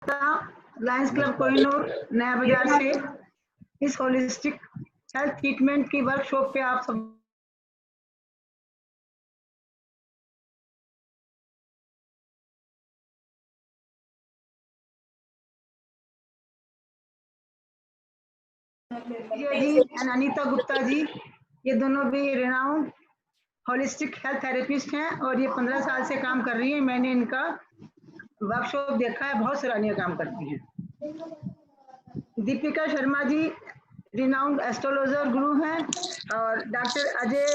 Lions club Kohinoor नया बाजार से इस होलिस्टिक हेल्थ ट्रीटमेंट की वर्कशॉप पे आप सब जी एंड अनीता गुप्ता जी, ये दोनों भी रेनाउंड होलिस्टिक हेल्थ थेरेपिस्ट हैं और ये 15 साल से काम कर रही है। मैंने इनका वर्कशॉप देखा है, बहुत सराहनीय काम करती हैं। दीपिका शर्मा जी रिनाउंड एस्ट्रोलॉजर गुरु हैं और डॉक्टर अजय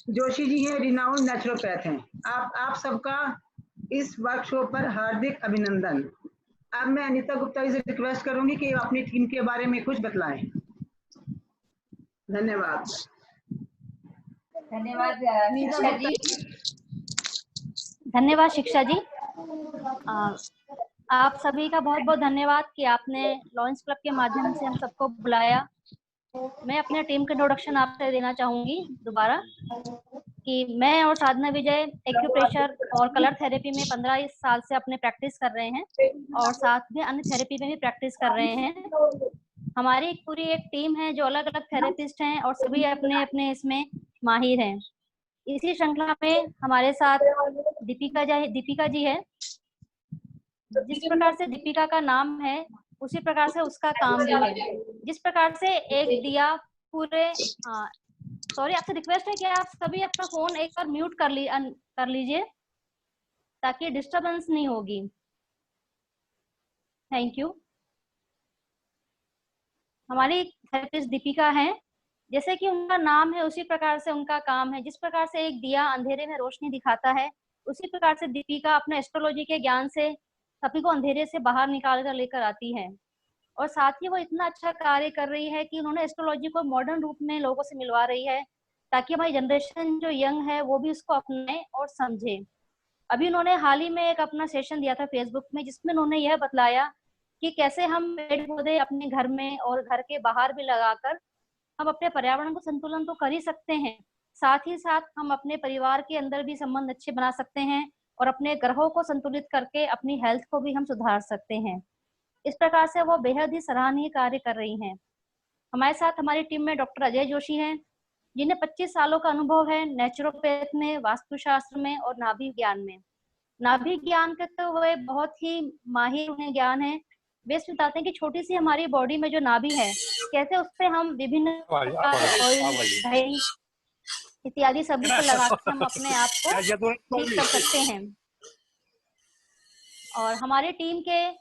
जोशी जी हैं, रिनाउंड नेचुरोपैथ हैं। आप सबका इस वर्कशॉप पर हार्दिक अभिनंदन। अब मैं अनीता गुप्ता जी से रिक्वेस्ट करूंगी कि अपनी टीम के बारे में कुछ बतलाएं। धन्यवाद। धन्यवाद शिक्षा जी। धन्यवाद शिक्षा जी। आप सभी का बहुत बहुत धन्यवाद कि आपने लॉयंस क्लब के माध्यम से हम सबको बुलाया। मैं अपने टीम का इंट्रोडक्शन आपसे देना चाहूंगी दोबारा कि मैं और साधना विजय एक्यूप्रेशर और कलर थेरेपी में 15 साल से अपने प्रैक्टिस कर रहे हैं और साथ में अन्य थेरेपी में भी प्रैक्टिस कर रहे हैं। हमारी पूरी एक टीम है जो अलग अलग थेरेपिस्ट हैं और सभी अपने अपने इसमें माहिर हैं। इसी श्रृंखला में हमारे साथ दीपिका जी है। जिस प्रकार से दीपिका का नाम है उसी प्रकार से उसका काम भी है। जिस प्रकार से एक दिया पूरे सॉरी, आपसे रिक्वेस्ट है कि आप सभी अपना फोन एक बार म्यूट कर लीजिए ताकि डिस्टरबेंस नहीं होगी। Thank you. हमारी थेरेपिस्ट दीपिका है। जैसे कि उनका नाम है उसी प्रकार से उनका काम है। जिस प्रकार से एक दिया अंधेरे में रोशनी दिखाता है उसी प्रकार से दीपिका अपने एस्ट्रोलॉजी के ज्ञान से सभी को अंधेरे से बाहर निकाल कर लेकर आती है। और साथ ही वो इतना अच्छा कार्य कर रही है कि उन्होंने एस्ट्रोलॉजी को मॉडर्न रूप में लोगों से मिलवा रही है ताकि हमारी जनरेशन जो यंग है वो भी इसको अपनाए और समझे। अभी उन्होंने हाल ही में एक अपना सेशन दिया था फेसबुक में जिसमें उन्होंने यह बतलाया कि कैसे हम पेड़ पौधे अपने घर में और घर के बाहर भी लगाकर हम अपने पर्यावरण को संतुलन तो कर ही सकते हैं, साथ ही साथ हम अपने परिवार के अंदर भी संबंध अच्छे बना सकते हैं और अपने ग्रहों को संतुलित करके अपनी हेल्थ को भी हम सुधार सकते हैं। इस प्रकार से वो बेहद ही सराहनीय कार्य कर रही हैं। हमारे साथ हमारी टीम में डॉक्टर अजय जोशी हैं जिन्हें 25 सालों का अनुभव है नेचुरोपैथ में, वास्तुशास्त्र में और नाभि ज्ञान में। नाभि ज्ञान के तो वे बहुत ही माहिर उन्हें ज्ञान है। वे बताते हैं कि छोटी सी हमारी बॉडी में जो नाभि है कैसे उस पर हम विभिन्न ऑयल इत्यादि सभी को लगा के हम अपने आप को ठीक कर सकते हैं। और हमारे टीम के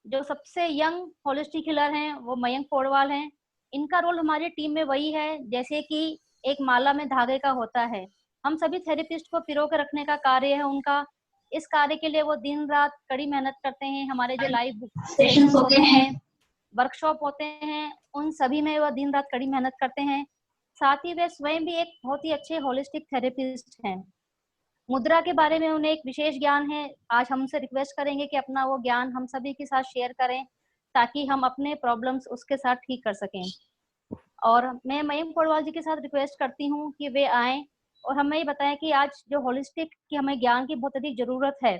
जो सबसे यंग होलिस्टिक हीलर हैं वो मयंक पोडवाल हैं। इनका रोल हमारी टीम में वही है जैसे कि एक माला में धागे का होता है। हम सभी थेरेपिस्ट को पिरो के रखने का कार्य है उनका। इस कार्य के लिए वो दिन रात कड़ी मेहनत करते हैं। हमारे जो लाइव सेशंस होते हैं, वर्कशॉप होते हैं, उन सभी में वो दिन रात कड़ी मेहनत करते हैं। साथ ही वे स्वयं भी एक बहुत ही अच्छे होलिस्टिक थेरेपिस्ट हैं। मुद्रा के बारे में उन्हें एक विशेष ज्ञान है। आज हमसे रिक्वेस्ट करेंगे कि अपना वो ज्ञान हम सभी के साथ शेयर करें ताकि हम अपने प्रॉब्लम्स उसके साथ ठीक कर सकें। और मैं मयंक पोडवाल जी के साथ रिक्वेस्ट करती हूँ कि वे आएं और हमें ये बताएं कि आज जो होलिस्टिक की हमें ज्ञान की बहुत अधिक जरूरत है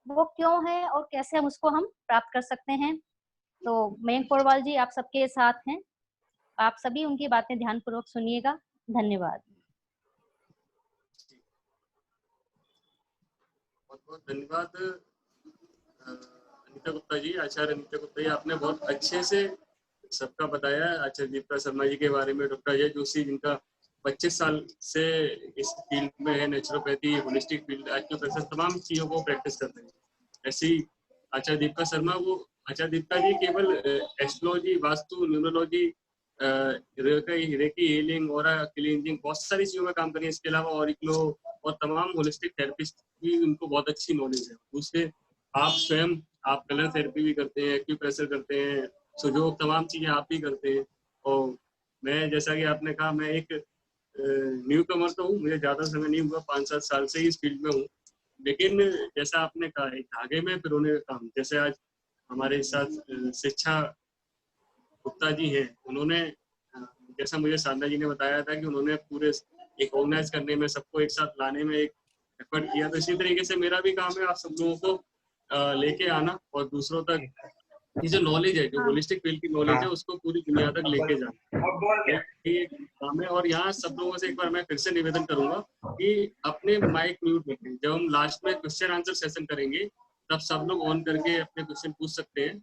वो क्यों है और कैसे हम उसको हम प्राप्त कर सकते हैं। तो मयंक पोडवाल जी आप सबके साथ हैं, आप सभी उनकी बातें ध्यानपूर्वक सुनिएगा। धन्यवाद। बहुत बहुत धन्यवाद अनीता गुप्ता जी, आचार्य अनीता गुप्ता जी। आपने बहुत अच्छे से सबका बताया। आचार्य दीपिका शर्मा जी के बारे में, डॉक्टर अजय जोशी जिनका 25 साल से इस फील्ड में है, नेचुरोपैथी, होलिस्टिक फील्ड, एक्यूप्रेशर, तमाम चीजों को प्रैक्टिस करते हैं। ऐसी आचार्य दीपिका शर्मा, वो आचार्य दीपिका जी केवल astrology, vastu, numerology, recce healing और क्लीनिंग, बहुत सारी चीजों में काम करें। इसके अलावा ऑरिक्लो और तमाम होलिस्टिक थेरेपिस्ट भी उनको बहुत अच्छी नॉलेज है। उससे आप स्वयं आप कलर थेरेपी भी करते हैं, एक्यूप्रेशर करते हैं, सुजोग, तमाम चीजें आप भी करते हैं। और मैं, जैसा कि आपने कहा, मैं एक न्यू कमर तो हूँ, मुझे ज्यादा समय नहीं हुआ, 5-7 साल से इस फील्ड में हूँ। लेकिन जैसा आपने कहा, एक धागे में पिरोने का काम, जैसे आज हमारे साथ शिक्षा गुप्ता जी हैं, उन्होंने, जैसा मुझे साधना जी ने बताया था कि उन्होंने पूरे एक ऑर्गेनाइज करने में, सबको एक साथ लाने में एक एफर्ट किया, तो इसी तरीके से मेरा भी काम है आप सब लोगों को लेके आना और दूसरों तक ये जो नॉलेज है, जो होलिस्टिक फील्ड की नॉलेज है, उसको पूरी दुनिया तक लेके जाना ये काम है। और यहाँ सब लोगों से एक बार मैं फिर से निवेदन करूंगा कि अपने माइक म्यूट रखें। जब हम लास्ट में क्वेश्चन आंसर सेशन करेंगे तब सब लोग ऑन करके अपने क्वेश्चन पूछ सकते हैं,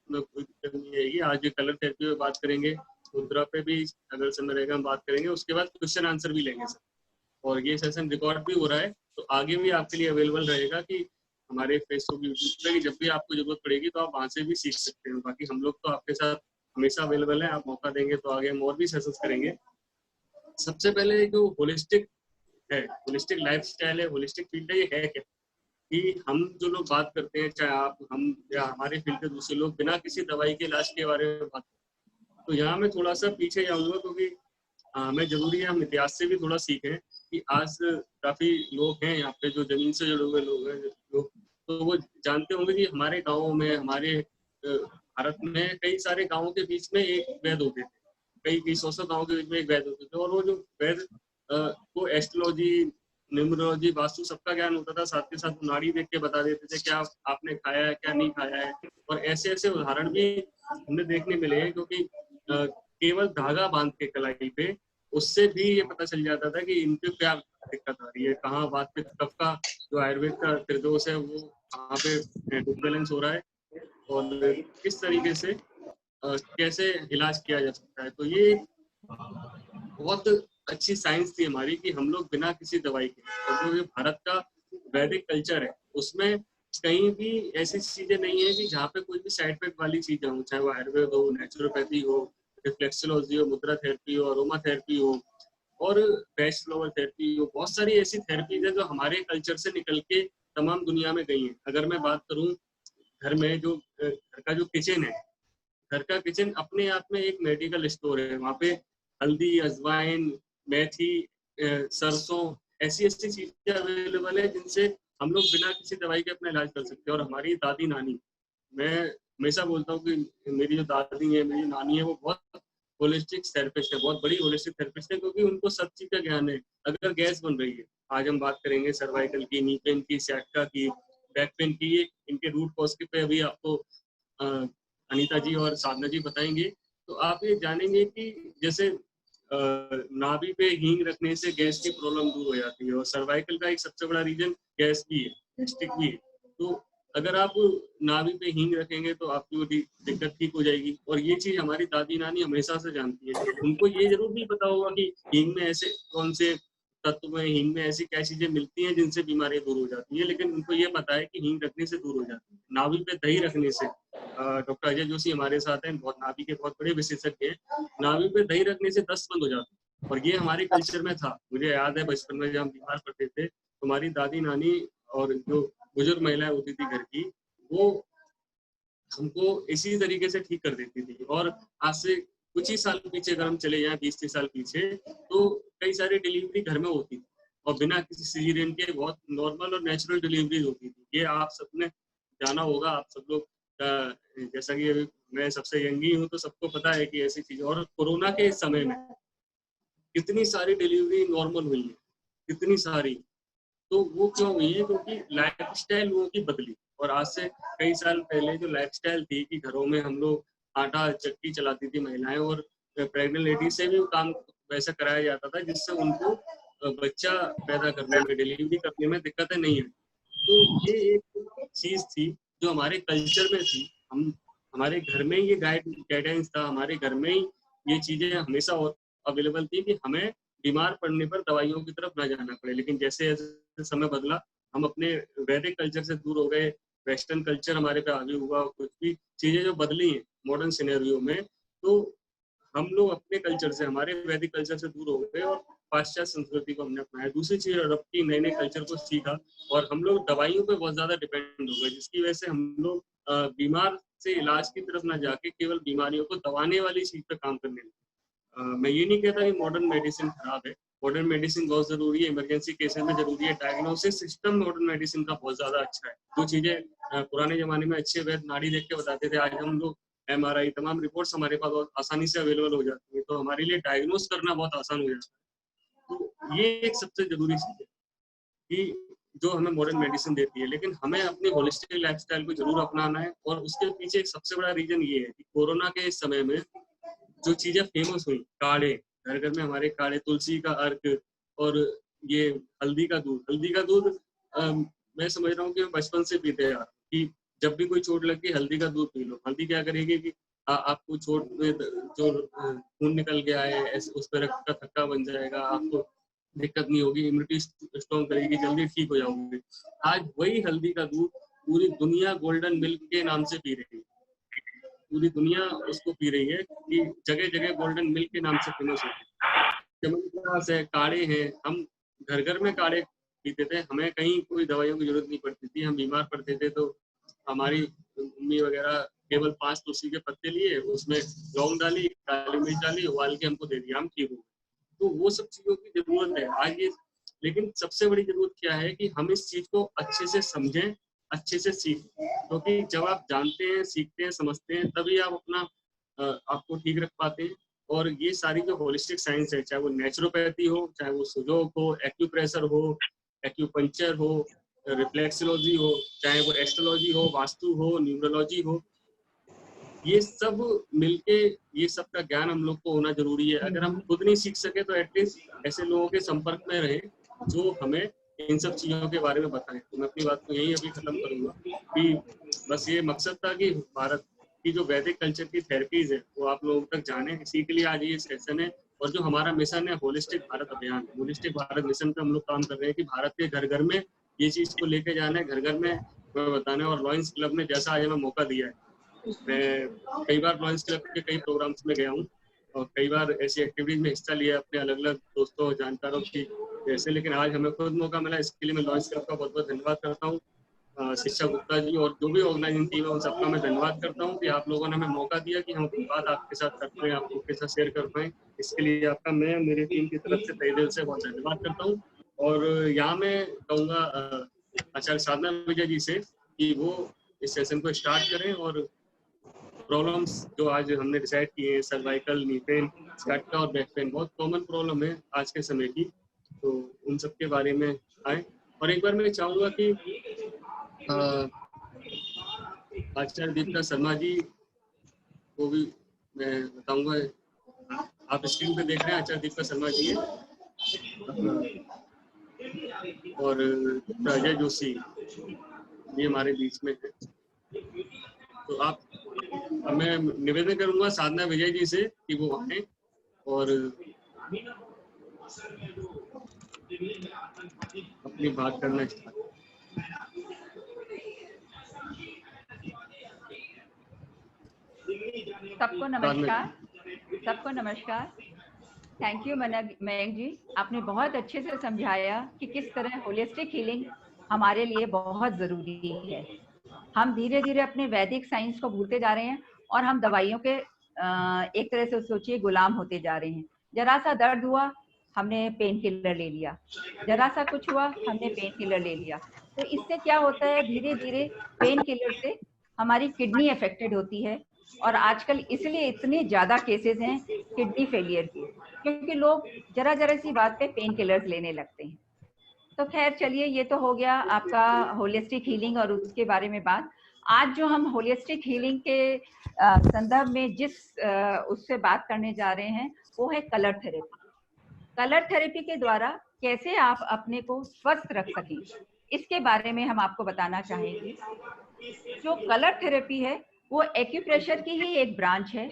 कोई दिक्कत नहीं आएगी। आज कलर थेरेपी पे बात करेंगे, मुद्रा पे भी अगर समय रहेगा हम बात करेंगे, उसके बाद क्वेश्चन आंसर भी लेंगे सर। और ये सेशन रिकॉर्ड भी हो रहा है, तो आगे भी आपके लिए अवेलेबल रहेगा कि हमारे फेसबुक यूट्यूब पे जब भी आपको जरूरत पड़ेगी तो आप वहाँ से भी सीख सकते हैं। बाकी हम लोग तो आपके साथ हमेशा अवेलेबल है, आप मौका देंगे तो आगे हम और भी सेशंस करेंगे। सबसे पहले जो होलिस्टिक है, होलिस्टिक लाइफस्टाइल है, होलिस्टिक फील्ड है, ये है क्या? कि हम जो लोग बात करते हैं, चाहे आप, हम या हमारे फील्ड के दूसरे लोग, बिना किसी दवाई के इलाज के बारे में बात करते हैं। तो यहाँ मैं थोड़ा सा पीछे जाऊंगा क्योंकि हमें जरूरी है हम इतिहास से भी थोड़ा सीखें कि आज काफी लोग हैं यहाँ पे जो जमीन से जुड़े हुए लोग हैं लोग, तो वो जानते होंगे कि हमारे गाँवों में, हमारे भारत में कई सारे गाँवों के बीच में एक वैद्य होते थे, कई सौ गाँव के बीच में एक वैद्य होते थे। और वो जो वैद्य को एस्ट्रोलॉजी, न्यूमरोलॉजी, वास्तु सबका ज्ञान होता था, साथ के साथ नाड़ी देख के बता देते थे क्या आपने खाया है, क्या नहीं खाया है। और ऐसे ऐसे उदाहरण भी हमने देखने मिले हैं, क्योंकि केवल धागा बांध के कलाई पे, उससे भी ये पता चल जाता था कि इनपे क्या दिक्कत आ रही है, कहाँ बात पे कफ का जो आयुर्वेद का त्रिदोष है वो कहाँ पे डिसबैलेंस हो रहा है और किस तरीके से कैसे इलाज किया जा सकता है। तो ये बहुत अच्छी साइंस थी हमारी कि हम लोग बिना किसी दवाई के, और जो भारत का वैदिक कल्चर है उसमें कहीं भी ऐसी चीजें नहीं है कि जहाँ पे कोई भी साइड इफेक्ट वाली चीजें हो, चाहे वो आयुर्वेद हो, नेचुरोपैथी हो, रिफ्लेक्सोलॉजी हो, मुद्रा थेरेपी हो, अरोमा थेरेपी हो और बेस्ट फ्लावर थेरेपी हो। बहुत सारी ऐसी थेरेपीज है जो हमारे कल्चर से निकल के तमाम दुनिया में गई हैं। अगर मैं बात करूँ घर में, जो घर का जो किचन है, घर का किचन अपने आप में एक मेडिकल स्टोर है। वहाँ पे हल्दी, अजवाइन, मेथी, सरसों, ऐसी ऐसी चीजें अवेलेबल है जिनसे हम लोग बिना किसी दवाई के अपना इलाज कर सकते हैं। और हमारी दादी नानी, मैं हमेशा बोलता हूँ कि मेरी जो दादी है, मेरी नानी है, वो बहुत होलिस्टिक थेरेपिस्ट है, बहुत बड़ी होलिस्टिक थेरेपिस्ट है, क्योंकि उनको सब चीज का ज्ञान है। अगर गैस बन रही है, आज हम बात करेंगे सर्वाइकल की, नी पेन की, सैटका की, बैक पेन की, ये इनके रूट कॉज के पे अभी आपको अनीता जी और साधना जी बताएंगे। तो आप ये जानेंगे कि जैसे नाभि पे हींग रखने से गैस की प्रॉब्लम दूर हो जाती है, और सर्वाइकल का एक सबसे बड़ा रीजन गैस भी है, गैस्ट्रिक भी है। तो अगर आप नाभि पे हींग रखेंगे तो आपकी वो दिक्कत ठीक हो जाएगी। और ये चीज हमारी दादी नानी हमेशा से जानती है। उनको ये जरूर नहीं पता होगा कि हींग में ऐसे कौन से तत्व में, हींग में ऐसी क्या चीजें मिलती हैं जिनसे बीमारियां दूर हो जाती है, लेकिन उनको ये पता है कि हींग रखने से दूर हो जाती है। नाभि पे दही रखने से, डॉक्टर अजय जोशी हमारे साथ हैं, बहुत नाभि के बहुत बड़े विशेषज्ञ हैं, नाभि पे दही रखने से दस्त बंद हो जाता है। और ये हमारे कल्चर में था। मुझे याद है बचपन में जब हम बीमार पड़ते थे, हमारी दादी नानी और जो बुजुर्ग महिलाएं होती थी घर की, वो हमको इसी तरीके से ठीक कर देती थी। और आज से कुछ ही साल पीछे अगर हम चले जाएं, 20-30 साल पीछे, तो कई सारी डिलीवरी घर में होती थी और बिना किसी सीजरियन के बहुत नॉर्मल और नेचुरल डिलीवरी होती थी। ये आप सबने जाना होगा, आप सब लोग जैसा कि मैं सबसे यंग ही हूँ तो सबको पता है कि ऐसी चीज। और कोरोना के समय में कितनी सारी डिलीवरी नॉर्मल हुई है, कितनी सारी। तो वो क्यों हुई है? क्योंकि लाइफस्टाइल लोगों की बदली। और आज से कई साल पहले जो लाइफस्टाइल थी कि घरों में हम लोग आटा चक्की चलाती थी महिलाएं, और प्रेग्नेंट लेडी से भी काम वैसा कराया जाता था जिससे उनको बच्चा पैदा करने में, डिलीवरी करने में दिक्कतें नहीं है। तो ये एक चीज थी जो हमारे कल्चर में थी। हम हमारे घर में ये गाइडेंस था, हमारे घर में ही ये चीजें हमेशा अवेलेबल थी कि हमें बीमार पड़ने पर दवाइयों की तरफ ना जाना पड़े। लेकिन जैसे जैसे समय बदला, हम अपने वैदिक कल्चर से दूर हो गए, वेस्टर्न कल्चर हमारे पे हावी हुआ, कुछ भी चीजें जो बदली हैं मॉडर्न सिनेरियो में, तो हम लोग अपने कल्चर से, हमारे वैदिक कल्चर से दूर हो गए और पाश्चात्य संस्कृति को हमने अपनाया, दूसरी चीज अडॉप्ट की, नए नए कल्चर को सीखा, और हम लोग दवाइयों पे बहुत ज्यादा डिपेंड हो गए, जिसकी वजह से हम लोग बीमार से इलाज की तरफ ना जाके केवल बीमारियों को दबाने वाली चीज पे काम करने लगे। मैं ये नहीं कहता कि मॉडर्न मेडिसिन खराब है, मॉडर्न मेडिसिन बहुत जरूरी है, इमरजेंसी केसेस में जरूरी है। डायग्नोसिस सिस्टम मॉडर्न मेडिसिन का बहुत ज्यादा अच्छा है। जो चीजें पुराने जमाने में अच्छे वैद्य नाड़ी देख के बताते थे, आज हम लोग MRI तमाम रिपोर्ट्स हमारे पास बहुत आसानी से अवेलेबल हो जाती है, तो हमारे लिए डायग्नोस करना बहुत आसान हो जाता है। तो ये एक सबसे जरूरी चीज है कि जो हमें मॉडर्न मेडिसिन देती है, लेकिन हमें अपनी होलिस्टिक लाइफस्टाइल को जरूर अपनाना है। और उसके पीछे एक सबसे बड़ा रीजन ये है कि कोरोना के इस समय में जो चीजें फेमस हुई, काढ़े, घर घर में हमारे काढ़े, तुलसी का अर्क और ये हल्दी का दूध मैं समझ रहा हूँ कि बचपन से पीते हैं कि जब भी कोई चोट लगती है हल्दी का दूध पी लो। हल्दी क्या करेगी कि आपको चोट में जो खून निकल गया है उस पर रक्त का थक्का बन जाएगा, आपको दिक्कत नहीं होगी, इम्यूनिटी स्ट्रॉन्ग करेगी, जल्दी ठीक हो जाओगे। आज वही हल्दी का दूध पूरी दुनिया गोल्डन मिल्क के नाम से पी रही है, पूरी दुनिया उसको पी रही है कि जगह जगह गोल्डन मिल्क के नाम से फेमस होती है। च्यवनप्राश है, काढ़े हैं, हम घर घर में काढ़े पीते थे, हमें कहीं कोई दवाइयों की जरूरत नहीं पड़ती थी। हम बीमार पड़ते थे तो हमारी मम्मी वगैरह केवल 5 तुलसी के पत्ते लिए, उसमें लौंग डाली, काली मिर्च डाली, उबाल के हमको दे दिया, हम ठीक हो गए। तो वो सब चीजों की जरूरत है आज ये। लेकिन सबसे बड़ी जरूरत क्या है कि हम इस चीज को अच्छे से समझें, अच्छे से सीखें, क्योंकि जब आप जानते हैं, सीखते हैं, समझते हैं, तभी आप अपना आपको ठीक रख पाते हैं। और ये सारी जो होलिस्टिक साइंस है, चाहे वो नेचुरोपैथी हो, चाहे वो सुजोग हो, एक्यूप्रेशर हो, एक्यूपंक्चर हो, रिफ्लेक्सोलॉजी हो, चाहे वो एस्ट्रोलॉजी हो, वास्तु हो, न्यूरोलॉजी हो, ये सब मिलके ये सब का ज्ञान हम लोग को होना जरूरी है। अगर हम खुद नहीं सीख सके तो एटलीस्ट ऐसे लोगों के संपर्क में रहे जो हमें इन सब चीजों के बारे में बताएं। तो मैं अपनी बात को यही अभी खत्म करूंगा कि बस ये मकसद था कि भारत की जो वैदिक कल्चर की थेरेपीज है वो आप लोगों तक जाने, इसी के लिए आज ये सेशन है। और जो हमारा मिशन है होलिस्टिक भारत अभियान, होलिस्टिक भारत मिशन पे हम लोग काम कर रहे हैं कि भारत के घर घर में ये चीज को लेके जाना है, घर घर में बताना है। और लॉयंस क्लब ने जैसा आज हमें मौका दिया है, मैं कई बार लॉयंस क्लब के कई प्रोग्राम्स में गया हूँ और कई बार ऐसी एक्टिविटीज में हिस्सा लिया अपने अलग अलग दोस्तों जानकारों की जैसे, लेकिन आज हमें खुद मौका मिला, इसके लिए मैं लॉयंस क्लब का बहुत बहुत धन्यवाद करता हूँ। शिक्षा गुप्ता जी और जो भी ऑर्गेनाइजिंग टीम है उन सबका मैं धन्यवाद करता हूँ कि आप लोगों ने हमें मौका दिया कि हम अपनी बात आपके साथ कर पाएं, आप लोग के साथ शेयर कर पाएं। इसके लिए आपका मैं मेरी टीम की तरफ से तहे दिल से बहुत धन्यवाद करता हूँ। और यहाँ मैं कहूँगा आचार्य साधना विजय जी से कि वो इस सेशन को स्टार्ट करें और प्रॉब्लम्स जो आज हमने डिसाइड किए हैं, सर्वाइकल, नी पेन, स्कैटका और बैक पेन, बहुत कॉमन प्रॉब्लम है आज के समय की, तो उन सब के बारे में आए। और एक बार मैं चाहूँगा कि आचार्य दीपिका शर्मा जी को भी मैं बताऊंगा, आप स्क्रीन पे देख रहे हैं आचार्य दीपिका शर्मा जी है और अजय जोशी ये हमारे बीच में है। तो आप मैं निवेदन करूंगा साधना विजय जी से कि वो आए और अपनी बात करना स्टार्ट। सबको नमस्कार, सबको नमस्कार। थैंक यू मयंक जी, आपने बहुत अच्छे से समझाया कि किस तरह होलिस्टिक हीलिंग हमारे लिए बहुत ज़रूरी है। हम धीरे धीरे अपने वैदिक साइंस को भूलते जा रहे हैं और हम दवाइयों के एक तरह से सोचिए गुलाम होते जा रहे हैं। जरा सा दर्द हुआ हमने पेन किलर ले लिया, जरा सा कुछ हुआ हमने पेन किलर ले लिया। तो इससे क्या होता है, धीरे धीरे पेन किलर से हमारी किडनी अफेक्टेड होती है और आजकल इसलिए इतने ज़्यादा केसेस हैं किडनी फेलियर के, क्योंकि लोग जरा जरा सी बात पे पेन किलर्स लेने लगते हैं। तो खैर चलिए, ये तो हो गया आपका होलिस्टिक हीलिंग और उसके बारे में बात। आज जो हम होलिस्टिक हीलिंग के संदर्भ में जिस उससे बात करने जा रहे हैं वो है कलर थेरेपी। कलर थेरेपी के द्वारा कैसे आप अपने को स्वस्थ रख सकें, इसके बारे में हम आपको बताना चाहेंगे। जो कलर थेरेपी है वो एक्यूप्रेशर की ही एक ब्रांच है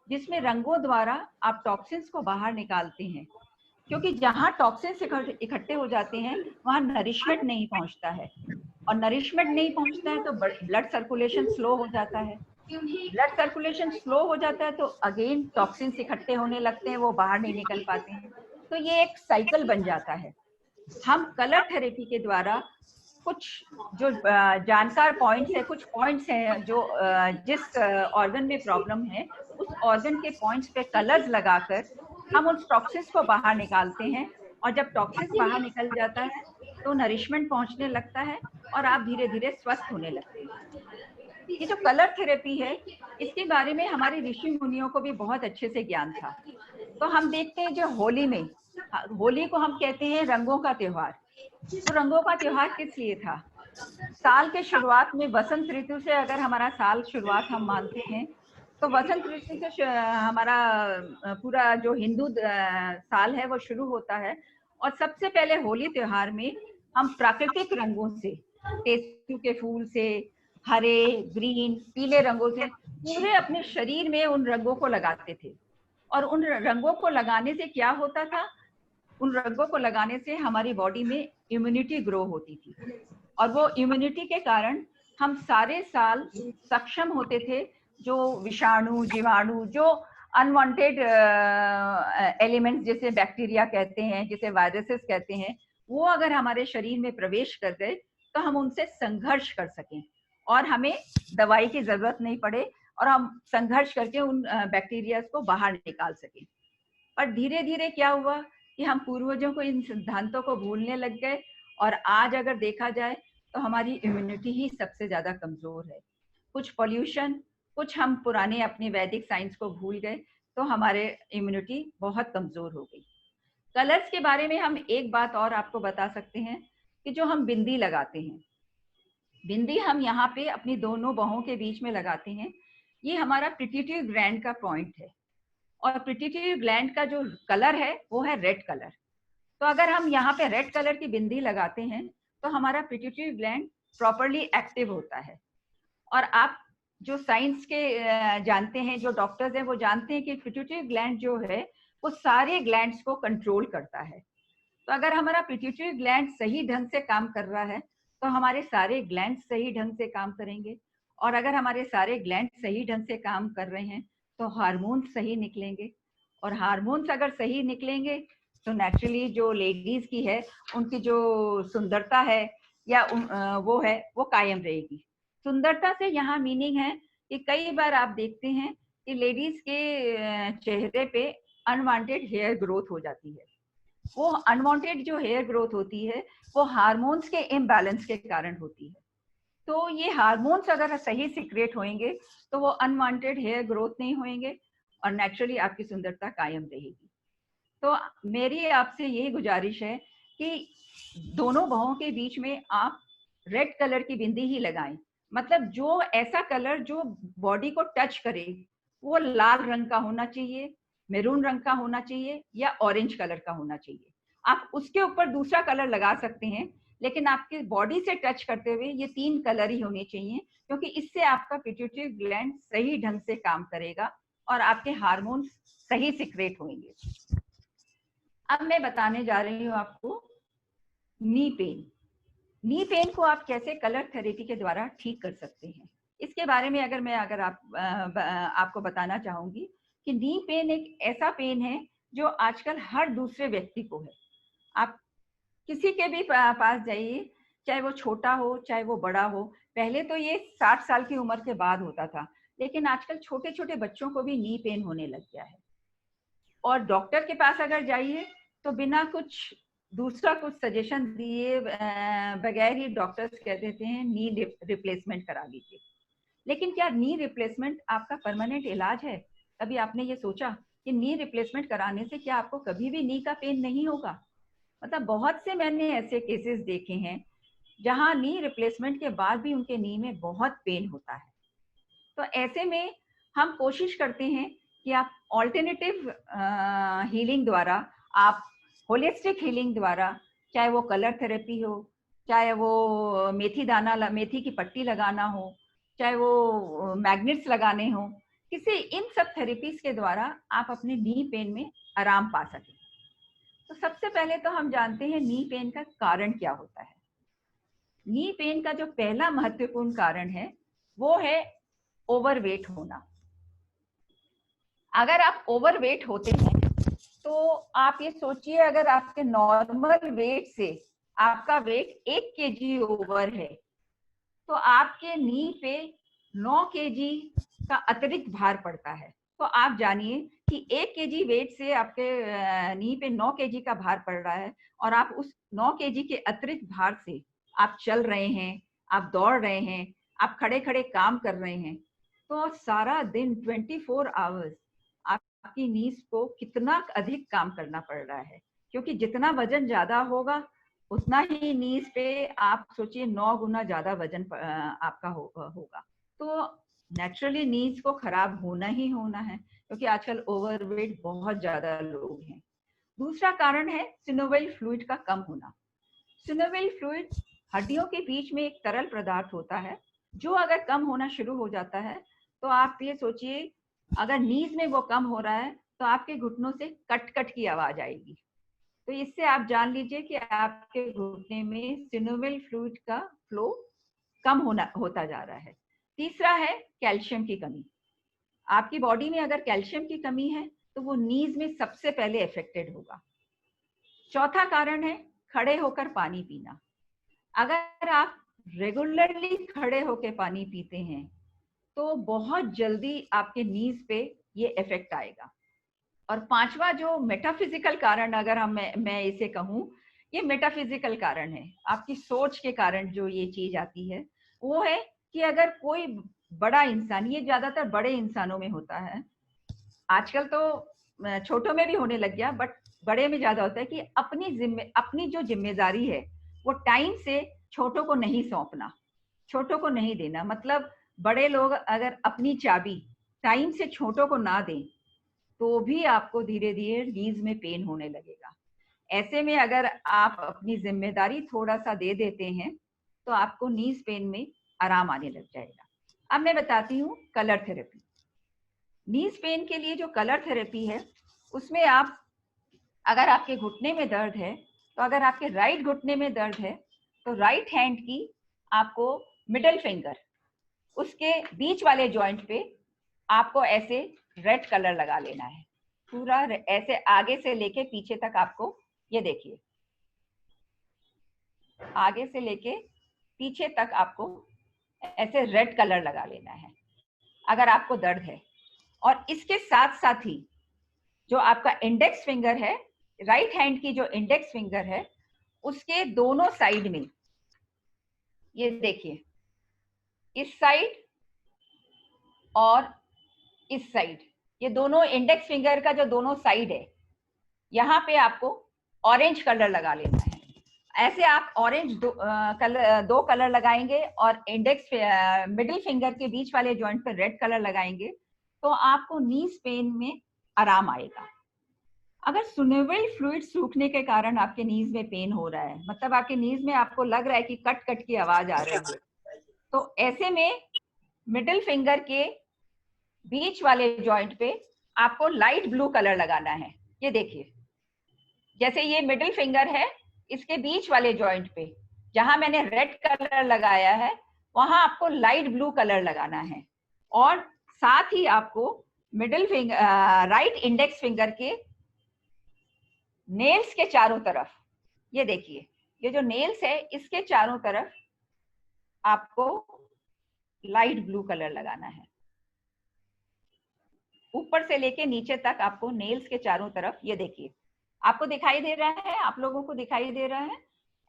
जिसमें रंगों द्वारा आप टॉक्सिन्स को बाहर निकालते हैं, क्योंकि जहाँ टॉक्सिन्स इकट्ठे हो जाते हैं वहाँ नरिशमेंट नहीं पहुँचता है, और नरिशमेंट नहीं पहुँचता है तो ब्लड सर्कुलेशन स्लो हो जाता है। ब्लड सर्कुलेशन स्लो हो जाता है तो अगेन टॉक्सिन्स इकट्ठे होने लगते हैं, वो बाहर नहीं निकल पाते हैं, तो ये एक साइकिल बन जाता है। हम कलर थेरेपी के द्वारा कुछ जो जानकार पॉइंट्स है, कुछ पॉइंट्स हैं जो जिस ऑर्गन में प्रॉब्लम है उस ऑर्गन के पॉइंट्स पे कलर्स लगाकर हम उस टॉक्सिन्स को बाहर निकालते हैं, और जब टॉक्सिन्स बाहर निकल जाता है तो नरिशमेंट पहुंचने लगता है और आप धीरे धीरे स्वस्थ होने लगते हैं। ये जो कलर थेरेपी है इसके बारे में हमारे ऋषि मुनियों को भी बहुत अच्छे से ज्ञान था। तो हम देखते हैं जो होली में होली को हम कहते हैं रंगों का त्योहार। तो रंगों का त्योहार किस लिए था? साल के शुरुआत में वसंत ऋतु से अगर हमारा साल शुरुआत हम मानते हैं, तो वसंत ऋतु से हमारा पूरा जो हिंदू साल है वो शुरू होता है। और सबसे पहले होली त्योहार में हम प्राकृतिक रंगों से, टेसू के फूल से, हरे, ग्रीन, पीले रंगों से पूरे अपने शरीर में उन रंगों को लगाते थे। और उन रंगों को लगाने से क्या होता था? उन रंगों को लगाने से हमारी बॉडी में इम्यूनिटी ग्रो होती थी, और वो इम्यूनिटी के कारण हम सारे साल सक्षम होते थे जो विषाणु, जीवाणु, जो अनवांटेड एलिमेंट्स जैसे बैक्टीरिया कहते हैं, जैसे वायरसेस कहते हैं, वो अगर हमारे शरीर में प्रवेश कर गए तो हम उनसे संघर्ष कर सकें और हमें दवाई की जरूरत नहीं पड़े और हम संघर्ष करके उन बैक्टीरिया को बाहर निकाल सकें। पर धीरे धीरे क्या हुआ कि हम पूर्वजों को इन सिद्धांतों को भूलने लग गए, और आज अगर देखा जाए तो हमारी इम्यूनिटी ही सबसे ज्यादा कमजोर है। कुछ पॉल्यूशन, कुछ हम पुराने अपने वैदिक साइंस को भूल गए, तो हमारे इम्यूनिटी बहुत कमजोर हो गई। कलर्स के बारे में हम एक बात और आपको बता सकते हैं कि जो हम बिंदी लगाते हैं, बिंदी हम यहाँ पे अपनी दोनों बाहों के बीच में लगाते हैं, ये हमारा पिट्यूटरी ग्लैंड का पॉइंट है। और पिट्यूटरी ग्लैंड का जो कलर है वो है रेड कलर। तो अगर हम यहाँ पे रेड कलर की बिंदी लगाते हैं तो हमारा पिट्यूटरी ग्लैंड प्रॉपरली एक्टिव होता है। और आप जो साइंस के जानते हैं, जो डॉक्टर्स हैं, वो जानते हैं कि पिट्यूटरी ग्लैंड जो है वो सारे ग्लैंड्स को कंट्रोल करता है। तो अगर हमारा पिट्यूटरी ग्लैंड सही ढंग से काम कर रहा है तो हमारे सारे ग्लैंड सही ढंग से काम करेंगे, और अगर हमारे सारे ग्लैंड सही ढंग से काम कर रहे हैं तो हार्मोन्स सही निकलेंगे, और हार्मोन्स अगर सही निकलेंगे तो नेचुरली जो लेडीज की है उनकी जो सुंदरता है या वो है वो कायम रहेगी। सुंदरता से यहाँ मीनिंग है कि कई बार आप देखते हैं कि लेडीज के चेहरे पे अनवांटेड हेयर ग्रोथ हो जाती है। वो अनवांटेड जो हेयर ग्रोथ होती है वो हार्मोन्स के इम्बैलेंस के कारण होती है। तो ये हार्मोन्स अगर सही सिक्रेट होंगे तो वो अनवांटेड हेयर ग्रोथ नहीं होंगे और नेचुरली आपकी सुंदरता कायम रहेगी। तो मेरी आपसे यही गुजारिश है कि दोनों बाहों के बीच में आप रेड कलर की बिंदी ही लगाएं। मतलब जो ऐसा कलर जो बॉडी को टच करे, वो लाल रंग का होना चाहिए, मैरून रंग का होना चाहिए या ऑरेंज कलर का होना चाहिए। आप उसके ऊपर दूसरा कलर लगा सकते हैं, लेकिन आपके बॉडी से टच करते हुए ये 3 कलर ही होने चाहिए, क्योंकि इससे आपका पिट्यूटरी ग्लैंड सही ढंग से काम करेगा और आपके हार्मोन्स सही सिक्रेट होंगे। अब मैं बताने जा रही हूँ आपको नी पेन। नी पेन को आप कैसे कलर थेरेपी के द्वारा ठीक कर सकते हैं, इसके बारे में अगर आपको बताना चाहूंगी कि नी पेन एक ऐसा पेन है जो आजकल हर दूसरे व्यक्ति को है। आप किसी के भी पास जाइए, चाहे वो छोटा हो चाहे वो बड़ा हो। पहले तो ये 60 साल की उम्र के बाद होता था, लेकिन आजकल छोटे छोटे बच्चों को भी नी पेन होने लग गया है। और डॉक्टर के पास अगर जाइए तो बिना कुछ दूसरा कुछ सजेशन दिए बगैर ही डॉक्टर्स कह देते हैं नी रिप्लेसमेंट करा लीजिए। लेकिन क्या नी रिप्लेसमेंट आपका परमानेंट इलाज है? कभी आपने ये सोचा कि नी रिप्लेसमेंट कराने से क्या आपको कभी भी नी का पेन नहीं होगा? मतलब बहुत से मैंने ऐसे केसेस देखे हैं जहां नी रिप्लेसमेंट के बाद भी उनके नी में बहुत पेन होता है। तो ऐसे में हम कोशिश करते हैं कि आप ऑल्टरनेटिव हीलिंग द्वारा, आप होलिस्टिक हीलिंग द्वारा, चाहे वो कलर थेरेपी हो, चाहे वो मेथी की पट्टी लगाना हो, चाहे वो मैग्नेट्स लगाने हो, किसी इन सब थेरेपीज के द्वारा आप अपने नी पेन में आराम पा सकें। तो सबसे पहले तो हम जानते हैं नी पेन का कारण क्या होता है। नी पेन का जो पहला महत्वपूर्ण कारण है वो है ओवरवेट होना। अगर आप ओवरवेट होते हैं तो आप ये सोचिए, अगर आपके नॉर्मल वेट से आपका वेट 1 kg ओवर है तो आपके नी पे 9 kg का अतिरिक्त भार पड़ता है। तो आप जानिए कि 1 kg वेट से आपके नी पे 9 kg का भार पड़ रहा है, और आप उस 9 kg के अतिरिक्त भार से आप चल रहे हैं, आप दौड़ रहे हैं, आप खड़े खड़े काम कर रहे हैं, तो सारा दिन 24 आवर्स आपकी नीज को कितना अधिक काम करना पड़ रहा है। क्योंकि जितना वजन ज्यादा होगा उतना ही नीज पे आप सोचिए 9 गुना ज्यादा वजन आपका होगा। तो नेचुरली नीज को खराब होना ही होना है, क्योंकि आजकल ओवरवेट बहुत ज्यादा लोग हैं। दूसरा कारण है सिनोवियल फ्लूइड का कम होना। सिनोवियल फ्लूइड हड्डियों के बीच में एक तरल पदार्थ होता है, जो अगर कम होना शुरू हो जाता है तो आप ये सोचिए अगर नीज में वो कम हो रहा है तो आपके घुटनों से कट कट की आवाज आएगी। तो इससे आप जान लीजिए कि आपके घुटने में सिनोवियल फ्लूइड का फ्लो कम होता जा रहा है। तीसरा है कैल्शियम की कमी। आपकी बॉडी में अगर कैल्शियम की कमी है तो वो नीज में सबसे पहले अफेक्टेड होगा। चौथा कारण है खड़े होकर पानी पीना। अगर आप रेगुलरली खड़े होकर पानी पीते हैं तो बहुत जल्दी आपके नीज पे ये इफेक्ट आएगा। और पांचवा जो मेटाफिजिकल कारण, अगर मैं इसे कहूँ, ये मेटाफिजिकल कारण है, आपकी सोच के कारण जो ये चीज आती है वो है कि अगर कोई बड़ा इंसान, ये ज्यादातर बड़े इंसानों में होता है, आजकल तो छोटों में भी होने लग गया, बट बड़े में ज्यादा होता है कि अपनी जो जिम्मेदारी है वो टाइम से छोटों को नहीं सौंपना, छोटों को नहीं देना। मतलब बड़े लोग अगर अपनी चाबी टाइम से छोटों को ना दें तो भी आपको धीरे धीरे नीज में पेन होने लगेगा। ऐसे में अगर आप अपनी जिम्मेदारी थोड़ा सा दे देते हैं तो आपको नीज पेन में आराम आने लग जाएगा। अब मैं बताती हूँ कलर थेरेपी। नीज पेन के लिए जो कलर थेरेपी है उसमें आप, अगर आपके घुटने में दर्द है तो अगर आपके राइट घुटने में दर्द है तो राइट हैंड की आपको मिडल फिंगर, उसके बीच वाले जॉइंट पे आपको ऐसे रेड कलर लगा लेना है। पूरा ऐसे आगे से लेके पीछे तक आपको, ये देखिए, आगे से लेके पीछे तक आपको ऐसे रेड कलर लगा लेना है अगर आपको दर्द है। और इसके साथ साथ ही जो आपका इंडेक्स फिंगर है, राइट हैंड की जो इंडेक्स फिंगर है, उसके दोनों साइड में, ये देखिए, इस साइड और इस साइड, ये दोनों इंडेक्स फिंगर का जो दोनों साइड है, यहाँ पे आपको ऑरेंज कलर लगा लेना है। ऐसे आप ऑरेंज दो कलर लगाएंगे और इंडेक्स मिडिल फिंगर के बीच वाले जॉइंट पर रेड कलर लगाएंगे तो आपको नीज पेन में आराम आएगा। अगर सिनोवियल फ्लूइड सूखने के कारण आपके नीज में पेन हो रहा है, मतलब आपके नीज में आपको लग रहा है कि कट कट की आवाज आ रही है, तो ऐसे में मिडिल फिंगर के बीच वाले जॉइंट पे आपको लाइट ब्लू कलर लगाना है। ये देखिए, जैसे ये मिडिल फिंगर है, इसके बीच वाले जॉइंट पे जहां मैंने रेड कलर लगाया है वहां आपको लाइट ब्लू कलर लगाना है। और साथ ही आपको middle finger, right index finger के नेल्स के चारों तरफ, ये देखिए, ये जो नेल्स है इसके चारों तरफ आपको लाइट ब्लू कलर लगाना है। ऊपर से लेके नीचे तक आपको नेल्स के चारों तरफ, ये देखिए, आपको दिखाई दे रहा है, आप लोगों को दिखाई दे रहा है,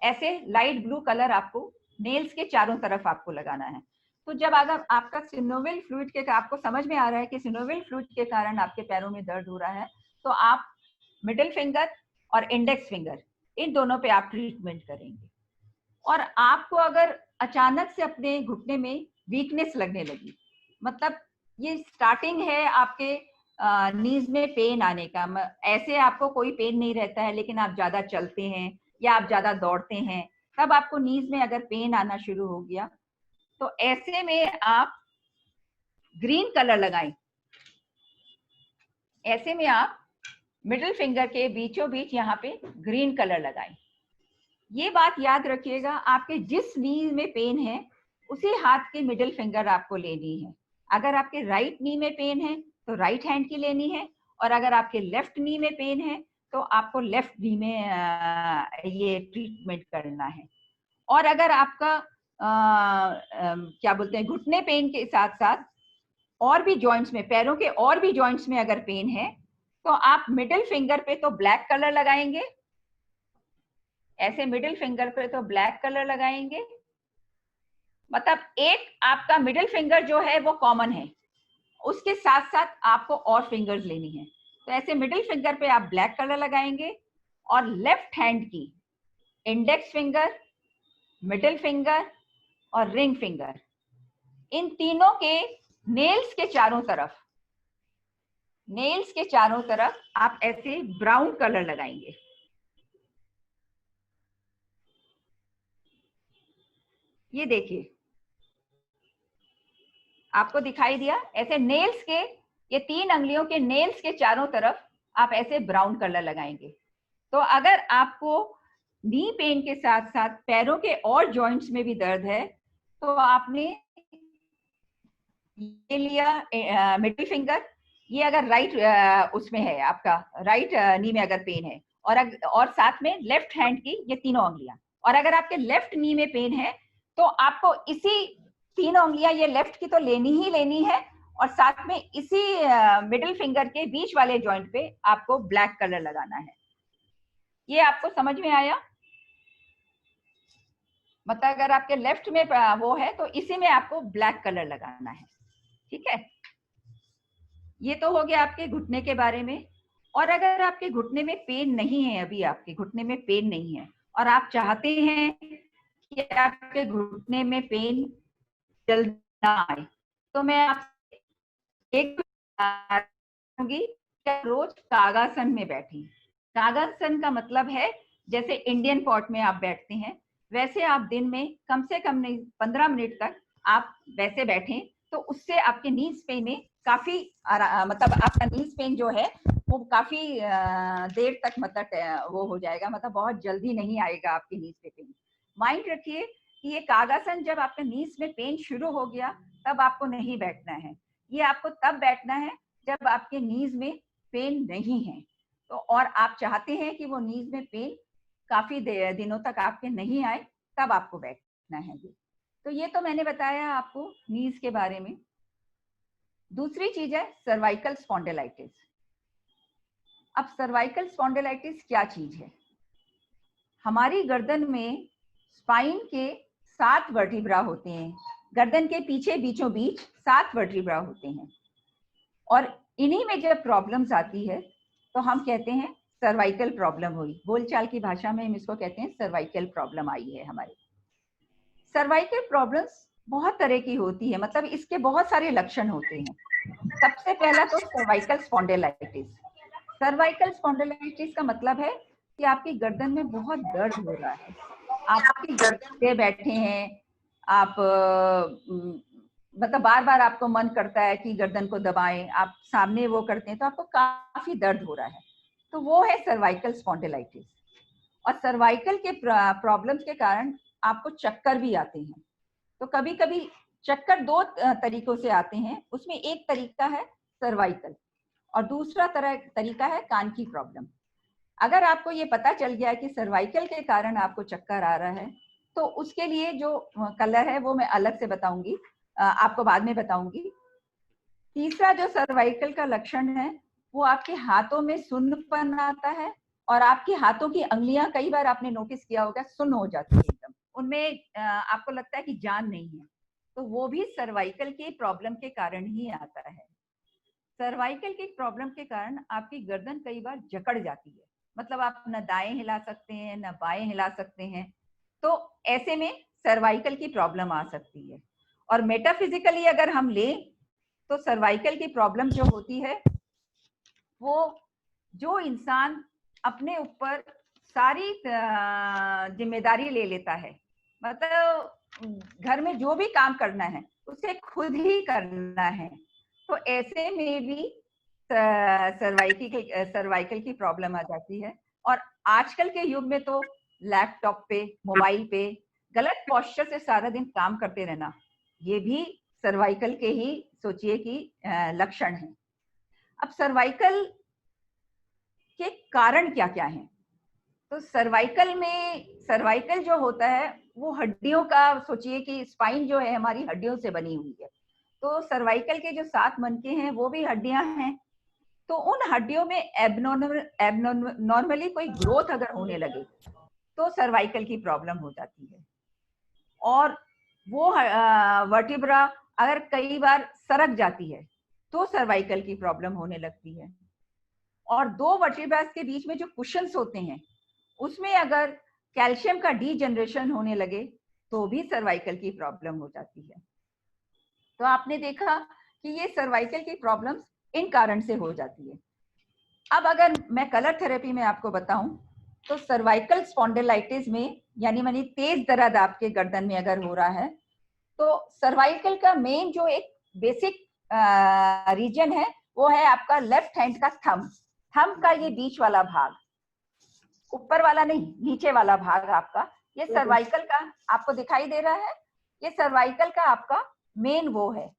ऐसे लाइट ब्लू कलर आपको नेल्स के चारों तरफ आपको लगाना है। तो जब अगर आपका सिनोवियल फ्लूइड के, आपको समझ में आ रहा है कि सिनोवियल फ्लूइड के कारण आपके पैरों में दर्द हो रहा है, तो आप मिडिल फिंगर और इंडेक्स फिंगर, इन दोनों पे आप ट्रीटमेंट करेंगे। और आपको अगर अचानक से अपने घुटने में वीकनेस लगने लगी, मतलब ये स्टार्टिंग है आपके नीज में पेन आने का, ऐसे आपको कोई पेन नहीं रहता है लेकिन आप ज्यादा चलते हैं या आप ज्यादा दौड़ते हैं, तब आपको नीज में अगर पेन आना शुरू हो गया तो ऐसे में आप ग्रीन कलर लगाएं। ऐसे में आप मिडिल फिंगर के बीचों बीच यहाँ पे ग्रीन कलर लगाएं। ये बात याद रखिएगा, आपके जिस नी में पेन है उसी हाथ की मिडिल फिंगर आपको लेनी है। अगर आपके राइट नी में पेन है तो राइट हैंड की लेनी है, और अगर आपके लेफ्ट नी में पेन है तो आपको लेफ्ट नी में ये ट्रीटमेंट करना है। और अगर आपका क्या बोलते हैं, घुटने पेन के साथ साथ और भी जॉइंट्स में, पैरों के और भी जॉइंट्स में अगर पेन है तो आप मिडिल फिंगर पे तो ब्लैक कलर लगाएंगे, ऐसे मिडिल फिंगर पे तो ब्लैक कलर लगाएंगे, मतलब एक आपका मिडिल फिंगर जो है वो कॉमन है, उसके साथ साथ आपको और फिंगर्स लेनी है। तो ऐसे मिडिल फिंगर पे आप ब्लैक कलर लगाएंगे, और लेफ्ट हैंड की इंडेक्स फिंगर, मिडिल फिंगर और रिंग फिंगर, इन तीनों के नेल्स के चारों तरफ आप ऐसे ब्राउन कलर लगाएंगे। ये देखिए, आपको दिखाई दिया? ऐसे नेल्स के, ये 3 अंगुलियों के नेल्स के चारों तरफ आप ऐसे ब्राउन कलर लगाएंगे। तो अगर आपको नी पेन के साथ साथ पैरों के और जॉइंट्स में भी दर्द है, तो आपने ये लिया मिडिल फिंगर, ये अगर राइट उसमें है, आपका राइट नी में अगर पेन है, और साथ में लेफ्ट हैंड की ये तीनों उंगलियां। और अगर आपके लेफ्ट नी में पेन है तो आपको इसी तीनों उंगलियां, ये लेफ्ट की तो लेनी है, और साथ में इसी मिडिल फिंगर के बीच वाले जॉइंट पे आपको ब्लैक कलर लगाना है। ये आपको समझ में आया? मतलब अगर आपके लेफ्ट में वो है तो इसी में आपको ब्लैक कलर लगाना है। ठीक है, ये तो हो गया आपके घुटने के बारे में। और अगर आपके घुटने में पेन नहीं है, अभी आपके घुटने में पेन नहीं है और आप चाहते हैं कि आपके घुटने में पेन जल्दी ना आए, तो मैं आपसे एक कहूंगी कि रोज कागासन में बैठें। कागासन का मतलब है जैसे इंडियन पॉट में आप बैठते हैं, वैसे आप दिन में कम से कम नहीं 15 मिनट तक आप वैसे बैठें, तो उससे आपके नीज पेन में काफी मतलब आपका नीज पेन जो है वो काफी देर तक मतलब वो हो जाएगा, मतलब बहुत जल्दी नहीं आएगा आपके नीज पे पेन। माइंड रखिए कि ये कागासन जब आपके नीज में पेन शुरू हो गया तब आपको नहीं बैठना है, ये आपको तब बैठना है जब आपके नीज में पेन नहीं है। तो और आप चाहते हैं कि वो नीज में पेन काफी दिनों तक आपके नहीं आए, तब आपको बैठना है। तो ये तो मैंने बताया आपको नीज के बारे में। दूसरी चीज है सर्वाइकल स्पॉन्डिलाइटिस। अब सर्वाइकल स्पॉन्डिलाइटिस क्या चीज है? हमारी गर्दन में स्पाइन के 7 वर्टिब्रा होते हैं, गर्दन के पीछे बीचों बीच 7 वर्टिब्रा होते हैं, और इन्हीं में जब प्रॉब्लम्स आती है तो हम कहते हैं सर्वाइकल प्रॉब्लम हुई। बोलचाल की भाषा में हम इसको कहते हैं सर्वाइकल प्रॉब्लम आई है हमारी। सर्वाइकल प्रॉब्लम्स बहुत तरह की होती है, मतलब इसके बहुत सारे लक्षण होते हैं। सबसे पहला तो सर्वाइकल स्पॉन्डिलाइटिस। सर्वाइकल स्पॉन्डिलाइटिस का मतलब है कि आपकी गर्दन में बहुत दर्द हो रहा है, आप आपकी गर्दन पे बैठे हैं, आप मतलब बार बार आपको मन करता है कि गर्दन को दबाएं, आप सामने वो करते हैं तो आपको काफी दर्द हो रहा है, तो वो है सर्वाइकल स्पॉन्डिलाइटिस। और सर्वाइकल के प्रॉब्लम्स के कारण आपको चक्कर भी आते हैं। तो कभी कभी चक्कर 2 तरीकों से आते हैं, उसमें एक तरीका है सर्वाइकल और दूसरा तरीका है कान की प्रॉब्लम। अगर आपको ये पता चल गया है कि सर्वाइकल के कारण आपको चक्कर आ रहा है, तो उसके लिए जो कलर है वो मैं अलग से बताऊंगी, आपको बाद में बताऊंगी। तीसरा जो सर्वाइकल का लक्षण है वो आपके हाथों में सुन्नपन आता है, और आपके हाथों की अंगुलियां, कई बार आपने नोटिस किया होगा, सुन्न हो जाती है एकदम, उनमें आपको लगता है कि जान नहीं है, तो वो भी सर्वाइकल की प्रॉब्लम के कारण ही आता है। सर्वाइकल की प्रॉब्लम के कारण आपकी गर्दन कई बार जकड़ जाती है, मतलब आप न दाएं हिला सकते हैं न बाएं हिला सकते हैं, तो ऐसे में सर्वाइकल की प्रॉब्लम आ सकती है। और मेटाफिजिकली अगर हम लें तो सर्वाइकल की प्रॉब्लम जो होती है वो जो इंसान अपने ऊपर सारी जिम्मेदारी ले लेता है, मतलब घर में जो भी काम करना है उसे खुद ही करना है, तो ऐसे में भी सर्वाइकल की प्रॉब्लम आ जाती है। और आजकल के युग में तो लैपटॉप पे, मोबाइल पे गलत पोस्चर से सारा दिन काम करते रहना, ये भी सर्वाइकल के ही सोचिए कि लक्षण है। अब सर्वाइकल के कारण क्या क्या हैं? तो सर्वाइकल जो होता है वो हड्डियों का, सोचिए कि स्पाइन जो है हमारी हड्डियों से बनी हुई है, तो सर्वाइकल के जो 7 मनके हैं वो भी हड्डियां हैं, तो उन हड्डियों में एबनॉर्मली कोई ग्रोथ अगर होने लगे तो सर्वाइकल की प्रॉब्लम हो जाती है। और वो वर्टिब्रा अगर कई बार सरक जाती है तो सर्वाइकल की प्रॉब्लम होने लगती है। और 2 वर्टिब्रास के बीच में जो कुशन्स होते हैं उसमें अगर कैल्शियम का डीजनरेशन होने लगे तो भी सर्वाइकल की प्रॉब्लम हो जाती है। तो आपने देखा कि ये सर्वाइकल की प्रॉब्लम इन कारण से हो जाती है। अब अगर मैं कलर थेरेपी में आपको बताऊं तो सर्वाइकल स्पॉन्डिलाइटिस में यानी तेज दर्द आपके गर्दन में अगर हो रहा है तो सर्वाइकल का मेन जो एक बेसिक रीजन है वो है आपका लेफ्ट हैंड का थंब का ये बीच वाला भाग, ऊपर वाला नहीं, नीचे वाला भाग आपका, ये सर्वाइकल का आपको दिखाई दे रहा है। ये सर्वाइकल का आपका मेन वो है।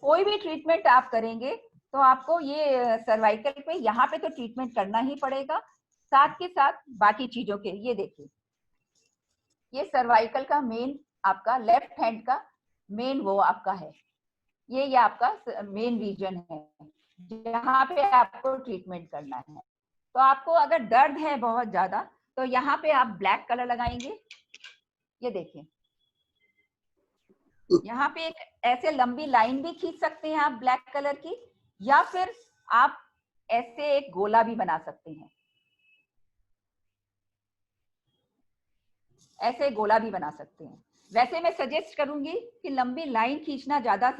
कोई भी ट्रीटमेंट आप करेंगे तो आपको ये सर्वाइकल पे यहाँ पे तो ट्रीटमेंट करना ही पड़ेगा, साथ के साथ बाकी चीजों के। ये देखिए, ये सर्वाइकल का मेन आपका लेफ्ट हैंड का मेन वो आपका है, ये आपका मेन रीजन है जहाँ पे आपको ट्रीटमेंट करना है। तो आपको अगर दर्द है बहुत ज्यादा तो यहाँ पे आप ब्लैक कलर लगाएंगे। ये देखिए, यहाँ पे एक ऐसे लंबी लाइन भी खींच सकते हैं आप ब्लैक कलर की, या फिर आप ऐसे एक गोला भी बना सकते हैं, ऐसे गोला भी बना सकते हैं। वैसे मैं सजेस्ट करूंगी कि लंबी लाइन खींचना ज्यादा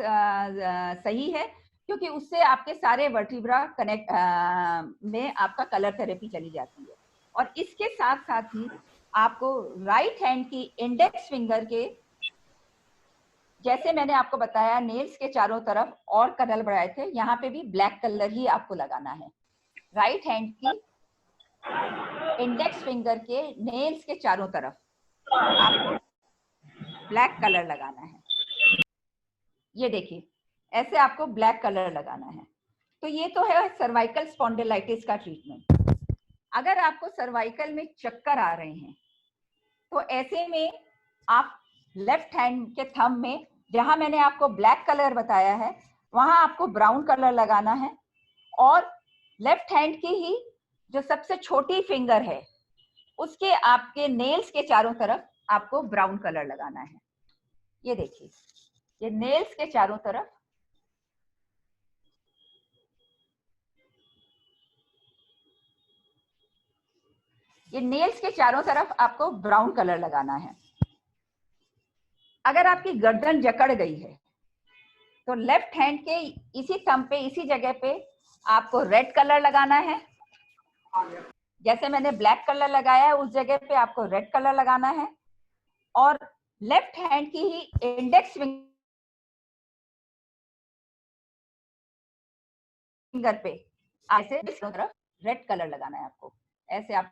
सही है, क्योंकि उससे आपके सारे वर्टिब्रा कनेक्ट में आपका कलर थेरेपी चली जाती है। और इसके साथ साथ ही आपको राइट हैंड की इंडेक्स फिंगर के, जैसे मैंने आपको बताया नेल्स के चारों तरफ और कलर बढ़ाए थे, यहाँ पे भी ब्लैक कलर ही आपको लगाना है। राइट हैंड की इंडेक्स फिंगर के नेल्स के चारों तरफ आपको ब्लैक कलर लगाना है। ये देखिए, ऐसे आपको ब्लैक कलर लगाना है। तो ये तो है सर्वाइकल स्पॉन्डिलाइटिस का ट्रीटमेंट। अगर आपको सर्वाइकल में चक्कर आ रहे हैं तो ऐसे में आप लेफ्ट हैंड के थंब में, जहां मैंने आपको ब्लैक कलर बताया है, वहां आपको ब्राउन कलर लगाना है। और लेफ्ट हैंड की ही जो सबसे छोटी फिंगर है उसके आपके नेल्स के चारों तरफ आपको ब्राउन कलर लगाना है। ये देखिए, ये नेल्स के चारों तरफ आपको ब्राउन कलर लगाना है। अगर आपकी गर्दन जकड़ गई है तो लेफ्ट हैंड के इसी थंब पे, इसी जगह पे आपको रेड कलर लगाना है। जैसे मैंने ब्लैक कलर लगाया है उस जगह पे आपको रेड कलर लगाना है। और लेफ्ट हैंड की ही इंडेक्स फिंगर पे ऐसे दोनों तरफ रेड कलर लगाना है आपको। ऐसे आप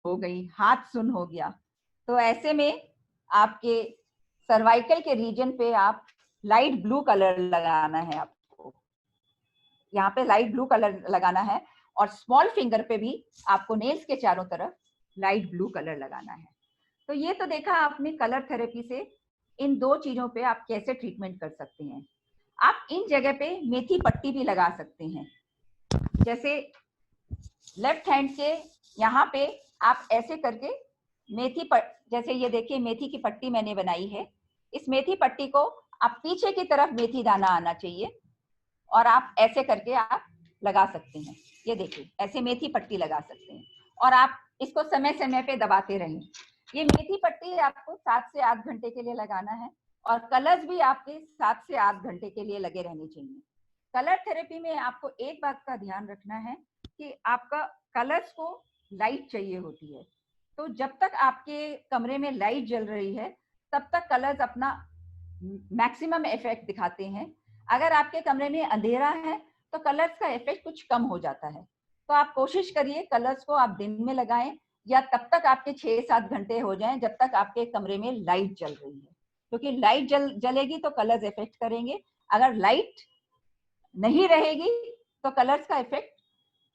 हो गई, हाथ सुन हो गया। तो ऐसे में आपके सर्वाइकल के रीजन पे आप लाइट ब्लू कलर लगाना है। आपको यहाँ पे लाइट ब्लू कलर लगाना है और स्मॉल फिंगर पे भी आपको नेल्स के चारों तरफ लाइट ब्लू कलर लगाना है। तो ये तो देखा आपने कलर थेरेपी से इन दो चीजों पे आप कैसे ट्रीटमेंट कर सकते हैं। आप इन जगह पे मेथी पट्टी भी लगा सकते हैं। जैसे लेफ्ट हैंड के यहाँ पे आप ऐसे करके जैसे ये देखिए मेथी की पट्टी मैंने बनाई है। इस मेथी पट्टी को आप पीछे की तरफ मेथी दाना आना चाहिए और आप ऐसे करके आप लगा सकते हैं। ये देखिए, ऐसे मेथी पट्टी लगा सकते हैं और आप इसको समय समय पे दबाते रहें। ये मेथी पट्टी आपको 7 से 8 घंटे के लिए लगाना है और कलर्स भी आपके 7 से 8 घंटे के लिए लगे रहने चाहिए। कलर थेरेपी में आपको एक बात का ध्यान रखना है कि आपका कलर्स को लाइट चाहिए होती है। तो जब तक आपके कमरे में लाइट जल रही है तब तक कलर्स अपना मैक्सिमम इफेक्ट दिखाते हैं। अगर आपके कमरे में अंधेरा है तो कलर्स का इफेक्ट कुछ कम हो जाता है। तो आप कोशिश करिए कलर्स को आप दिन में लगाएं या तब तक आपके 6-7 घंटे हो जाएं जब तक आपके कमरे में लाइट जल रही है, क्योंकि लाइट जलेगी तो कलर्स इफेक्ट करेंगे। अगर लाइट नहीं रहेगी तो कलर्स का इफेक्ट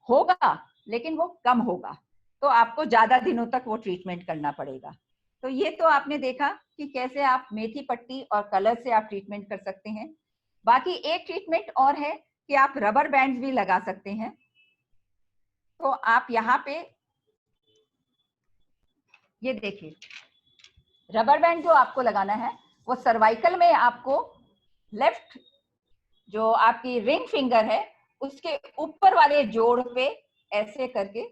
होगा लेकिन वो कम होगा, तो आपको ज्यादा दिनों तक वो ट्रीटमेंट करना पड़ेगा। तो ये तो आपने देखा कि कैसे आप मेथी पट्टी और कलर से आप ट्रीटमेंट कर सकते हैं। बाकी एक ट्रीटमेंट और है कि आप रबर बैंड भी लगा सकते हैं। तो आप यहाँ पे ये देखिए, रबर बैंड जो आपको लगाना है वो सर्वाइकल में आपको लेफ्ट जो आपकी रिंग फिंगर है उसके ऊपर वाले जोड़ पे ऐसे करके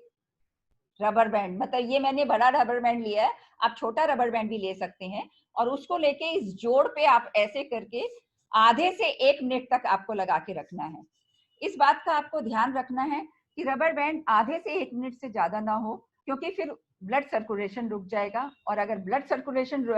रबर बैंड, मतलब ये मैंने बड़ा रबर बैंड लिया है, आप छोटा रबर बैंड भी ले सकते हैं, और उसको लेके इस जोड़ पे आप ऐसे करके आधे से 1 मिनट तक आपको लगा के रखना है। इस बात का आपको ध्यान रखना है कि रबर बैंड आधे से 1 मिनट से ज्यादा ना हो, क्योंकि फिर ब्लड सर्कुलेशन रुक जाएगा, और अगर ब्लड सर्कुलेशन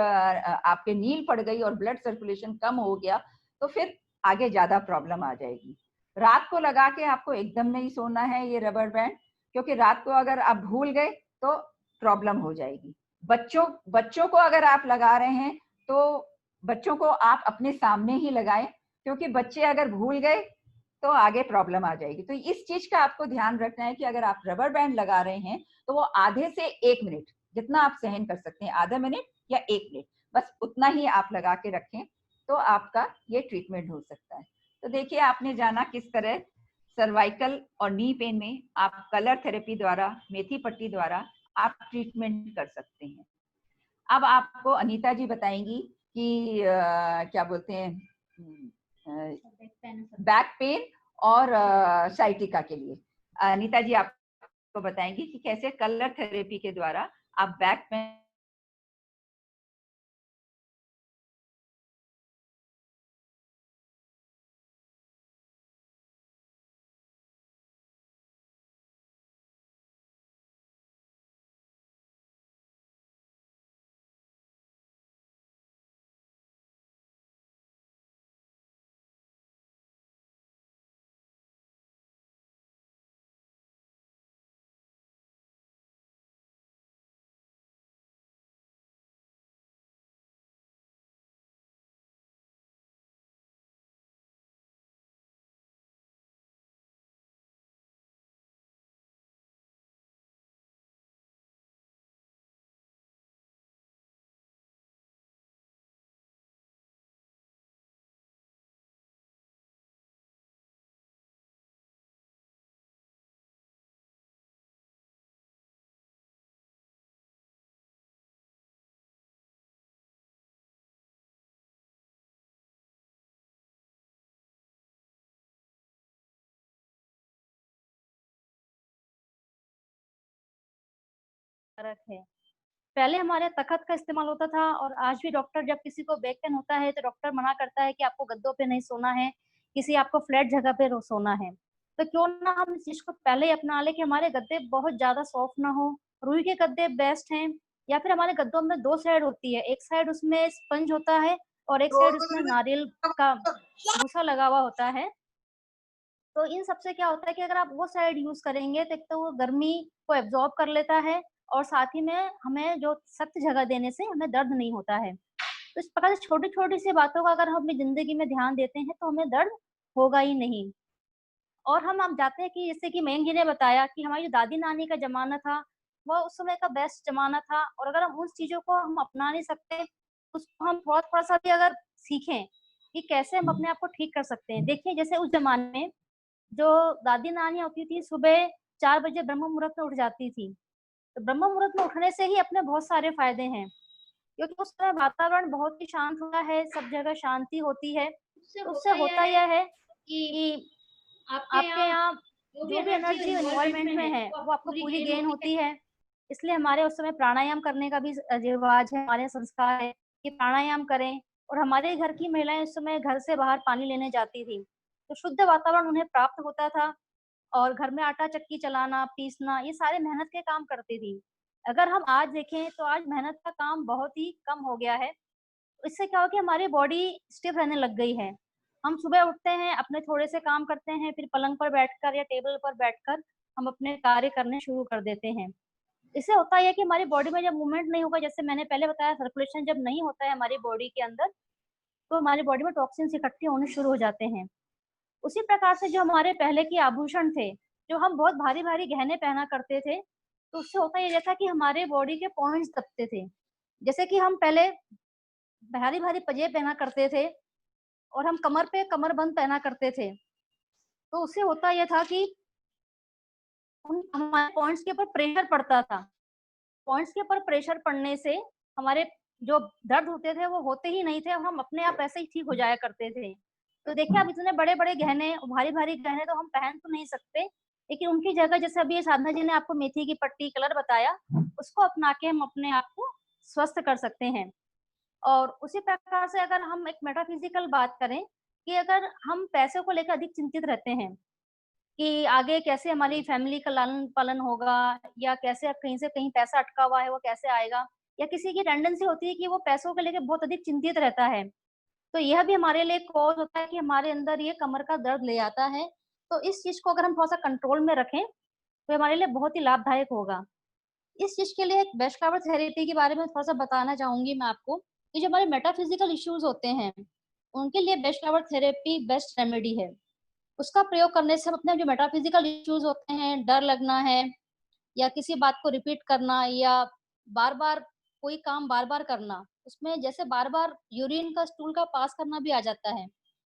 आपके नील पड़ गई और ब्लड सर्कुलेशन कम हो गया तो फिर आगे ज्यादा प्रॉब्लम आ जाएगी। रात को लगा के आपको एकदम नहीं सोना है ये रबर बैंड, क्योंकि रात को अगर आप भूल गए तो प्रॉब्लम हो जाएगी। बच्चों को अगर आप लगा रहे हैं तो बच्चों को आप अपने सामने ही लगाएं, क्योंकि बच्चे अगर भूल गए तो आगे प्रॉब्लम आ जाएगी। तो इस चीज का आपको ध्यान रखना है कि अगर आप रबर बैंड लगा रहे हैं तो वो आधे से 1 मिनट, जितना आप सहन कर सकते हैं, आधा मिनट या 1 मिनट, बस उतना ही आप लगा के रखें तो आपका ये ट्रीटमेंट हो सकता है। तो देखिए, आपने जाना किस तरह सर्वाइकल और नी पेन में आप कलर थेरेपी द्वारा, मेथी पट्टी द्वारा आप ट्रीटमेंट कर सकते हैं। अब आपको अनीता जी बताएंगी कि क्या बोलते हैं बैक पेन और साइटिका के लिए। अनीता जी आपको बताएंगी कि कैसे कलर थेरेपी के द्वारा आप बैक पेन फर्क है। पहले हमारे तख्त का इस्तेमाल होता था और आज भी डॉक्टर जब किसी को बैक पेन होता है तो डॉक्टर मना करता है कि आपको गद्दों पे नहीं सोना है, किसी आपको फ्लैट जगह पे सोना है। तो क्यों ना हम इस चीज को पहले ही अपना ले कि हमारे गद्दे बहुत ज्यादा सॉफ्ट ना हो। रुई के गद्दे बेस्ट हैं, या फिर हमारे गद्दों में 2 साइड होती है, एक साइड उसमें स्पंज होता है और एक साइड उसमें नारियल का भूसा लगा हुआ होता है। तो इन सबसे क्या होता है कि अगर आप वो साइड यूज करेंगे तो एक तो वो गर्मी को एब्जॉर्ब कर लेता है और साथ ही में हमें जो सख्त जगह देने से हमें दर्द नहीं होता है। तो इस प्रकार से छोटी छोटी सी बातों का अगर हम अपनी जिंदगी में ध्यान देते हैं तो हमें दर्द होगा ही नहीं। और हम आप जाते हैं कि जैसे कि मयंक जी ने बताया कि हमारी जो दादी नानी का जमाना था वो उस समय का बेस्ट जमाना था, और अगर हम उन चीजों को हम अपना नहीं सकते, उसको हम थोड़ा थोड़ा सा भी अगर सीखें कि कैसे हम अपने आप को ठीक कर सकते हैं। देखिए, जैसे उस जमाने में जो दादी नानी होती थी सुबह 4 बजे ब्रह्म मुहूर्त में उठ जाती थी। तो ब्रह्म मुहूर्त में उठने से ही अपने बहुत सारे फायदे हैं, क्योंकि उस समय वातावरण बहुत ही शांत होता है, सब जगह शांति होती है। उससे होता यह है कि आपके यहाँ जो भी एनर्जी इन्वॉल्वमेंट में है वो आपको पूरी गेन होती है। इसलिए हमारे उस समय प्राणायाम करने का भी रिवाज है, हमारे संस्कार है कि प्राणायाम करें। और हमारे घर की महिलाएं उस समय घर से बाहर पानी लेने जाती थी, तो शुद्ध वातावरण उन्हें प्राप्त होता था। और घर में आटा चक्की चलाना, पीसना, ये सारे मेहनत के काम करती थी। अगर हम आज देखें तो आज मेहनत का काम बहुत ही कम हो गया है। इससे क्या हो कि हमारी बॉडी स्टिफ रहने लग गई है। हम सुबह उठते हैं, अपने थोड़े से काम करते हैं, फिर पलंग पर बैठकर या टेबल पर बैठकर हम अपने कार्य करने शुरू कर देते हैं। इससे होता है कि हमारी बॉडी में जब मूवमेंट नहीं होगा, जैसे मैंने पहले बताया, सर्कुलेशन जब नहीं होता है हमारी बॉडी के अंदर, तो हमारी बॉडी में टॉक्सिन्स इकट्ठे होने शुरू हो जाते हैं। उसी प्रकार से जो हमारे पहले के आभूषण थे, जो हम बहुत भारी भारी गहने पहना करते थे, तो उससे होता ये था कि हमारे बॉडी के पॉइंट्स दबते थे। जैसे कि हम पहले भारी भारी पंजेब पहना करते थे और हम कमर पे कमरबंद पहना करते थे, तो उससे होता यह था कि हमारे पॉइंट्स के ऊपर प्रेशर पड़ता था। पॉइंट्स के ऊपर प्रेशर पड़ने से हमारे जो दर्द होते थे वो होते ही नहीं थे और हम अपने आप ऐसे ही ठीक हो जाया करते थे। तो देखिए, अब इतने बड़े बड़े गहने, भारी भारी गहने तो हम पहन तो नहीं सकते, लेकिन उनकी जगह जैसे अभी साधना जी ने आपको मेथी की पट्टी कलर बताया, उसको अपना के हम अपने आप को स्वस्थ कर सकते हैं। और उसी प्रकार से अगर हम एक मेटाफिजिकल बात करें कि अगर हम पैसों को लेकर अधिक चिंतित रहते हैं कि आगे कैसे हमारी फैमिली का लालन पालन होगा, या कैसे अब कहीं से कहीं पैसा अटका हुआ है वो कैसे आएगा, या किसी की टेंडेंसी होती है कि वो पैसों को लेकर बहुत अधिक चिंतित रहता है, तो यह भी हमारे लिए कॉज होता है कि हमारे अंदर ये कमर का दर्द ले आता है। तो इस चीज को अगर हम थोड़ा सा कंट्रोल में रखें तो हमारे लिए बहुत ही लाभदायक होगा। इस चीज के लिए एक बेस्ट फ्लावर थेरेपी के बारे में थोड़ा सा बताना चाहूंगी मैं आपको कि जो हमारे मेटाफिजिकल इश्यूज होते हैं उनके लिए best flower therapy best remedy है। उसका प्रयोग करने से हम अपने जो मेटाफिजिकल इश्यूज होते हैं, डर लगना है या किसी बात को रिपीट करना या बार बार कोई काम बार बार करना, उसमें जैसे बार बार यूरिन का स्टूल का पास करना भी आ जाता है,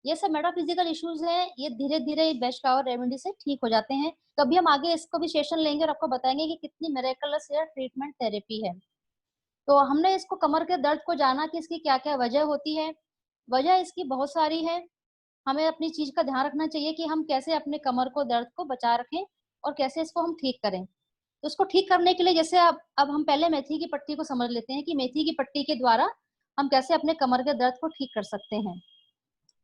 ये सब मेटाफिजिकल इश्यूज हैं, ये धीरे धीरे बेस्ट फ्लावर रेमेडी से ठीक हो जाते हैं। कभी हम आगे इसको भी सेशन लेंगे और आपको बताएंगे कि कितनी मिरेकलस या ट्रीटमेंट थेरेपी है। तो हमने इसको कमर के दर्द को जाना कि इसकी क्या क्या वजह होती है। वजह इसकी बहुत सारी है। हमें अपनी चीज का ध्यान रखना चाहिए कि हम कैसे अपने कमर को दर्द को बचा रखें और कैसे इसको हम ठीक करें। तो इसको ठीक करने के लिए जैसे अब हम पहले मेथी की पट्टी को समझ लेते हैं कि मेथी की पट्टी के द्वारा हम कैसे अपने कमर के दर्द को ठीक कर सकते हैं।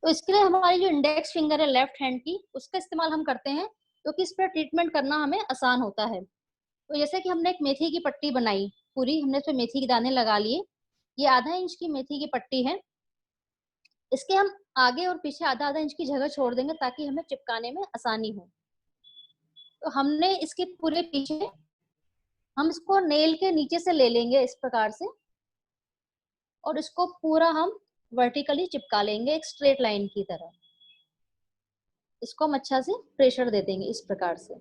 तो इसके लिए हमारी जो इंडेक्स फिंगर है लेफ्ट हैंड की, उसका इस्तेमाल हम करते हैं क्योंकि इस पर ट्रीटमेंट करना हमें आसान होता है। तो जैसे कि हमने एक मेथी की पट्टी बनाई पूरी, हमने इसमें मेथी के दाने लगा लिए। ये आधा इंच की मेथी की पट्टी है। इसके हम आगे और पीछे आधा आधा इंच की जगह छोड़ देंगे ताकि हमें चिपकाने में आसानी हो। तो हमने इसके पूरे पीछे हम इसको नेल के नीचे से ले लेंगे इस प्रकार से, और इसको पूरा हम वर्टिकली चिपका लेंगे एक स्ट्रेट लाइन की तरह। इसको हम अच्छा से प्रेशर दे देंगे इस प्रकार से।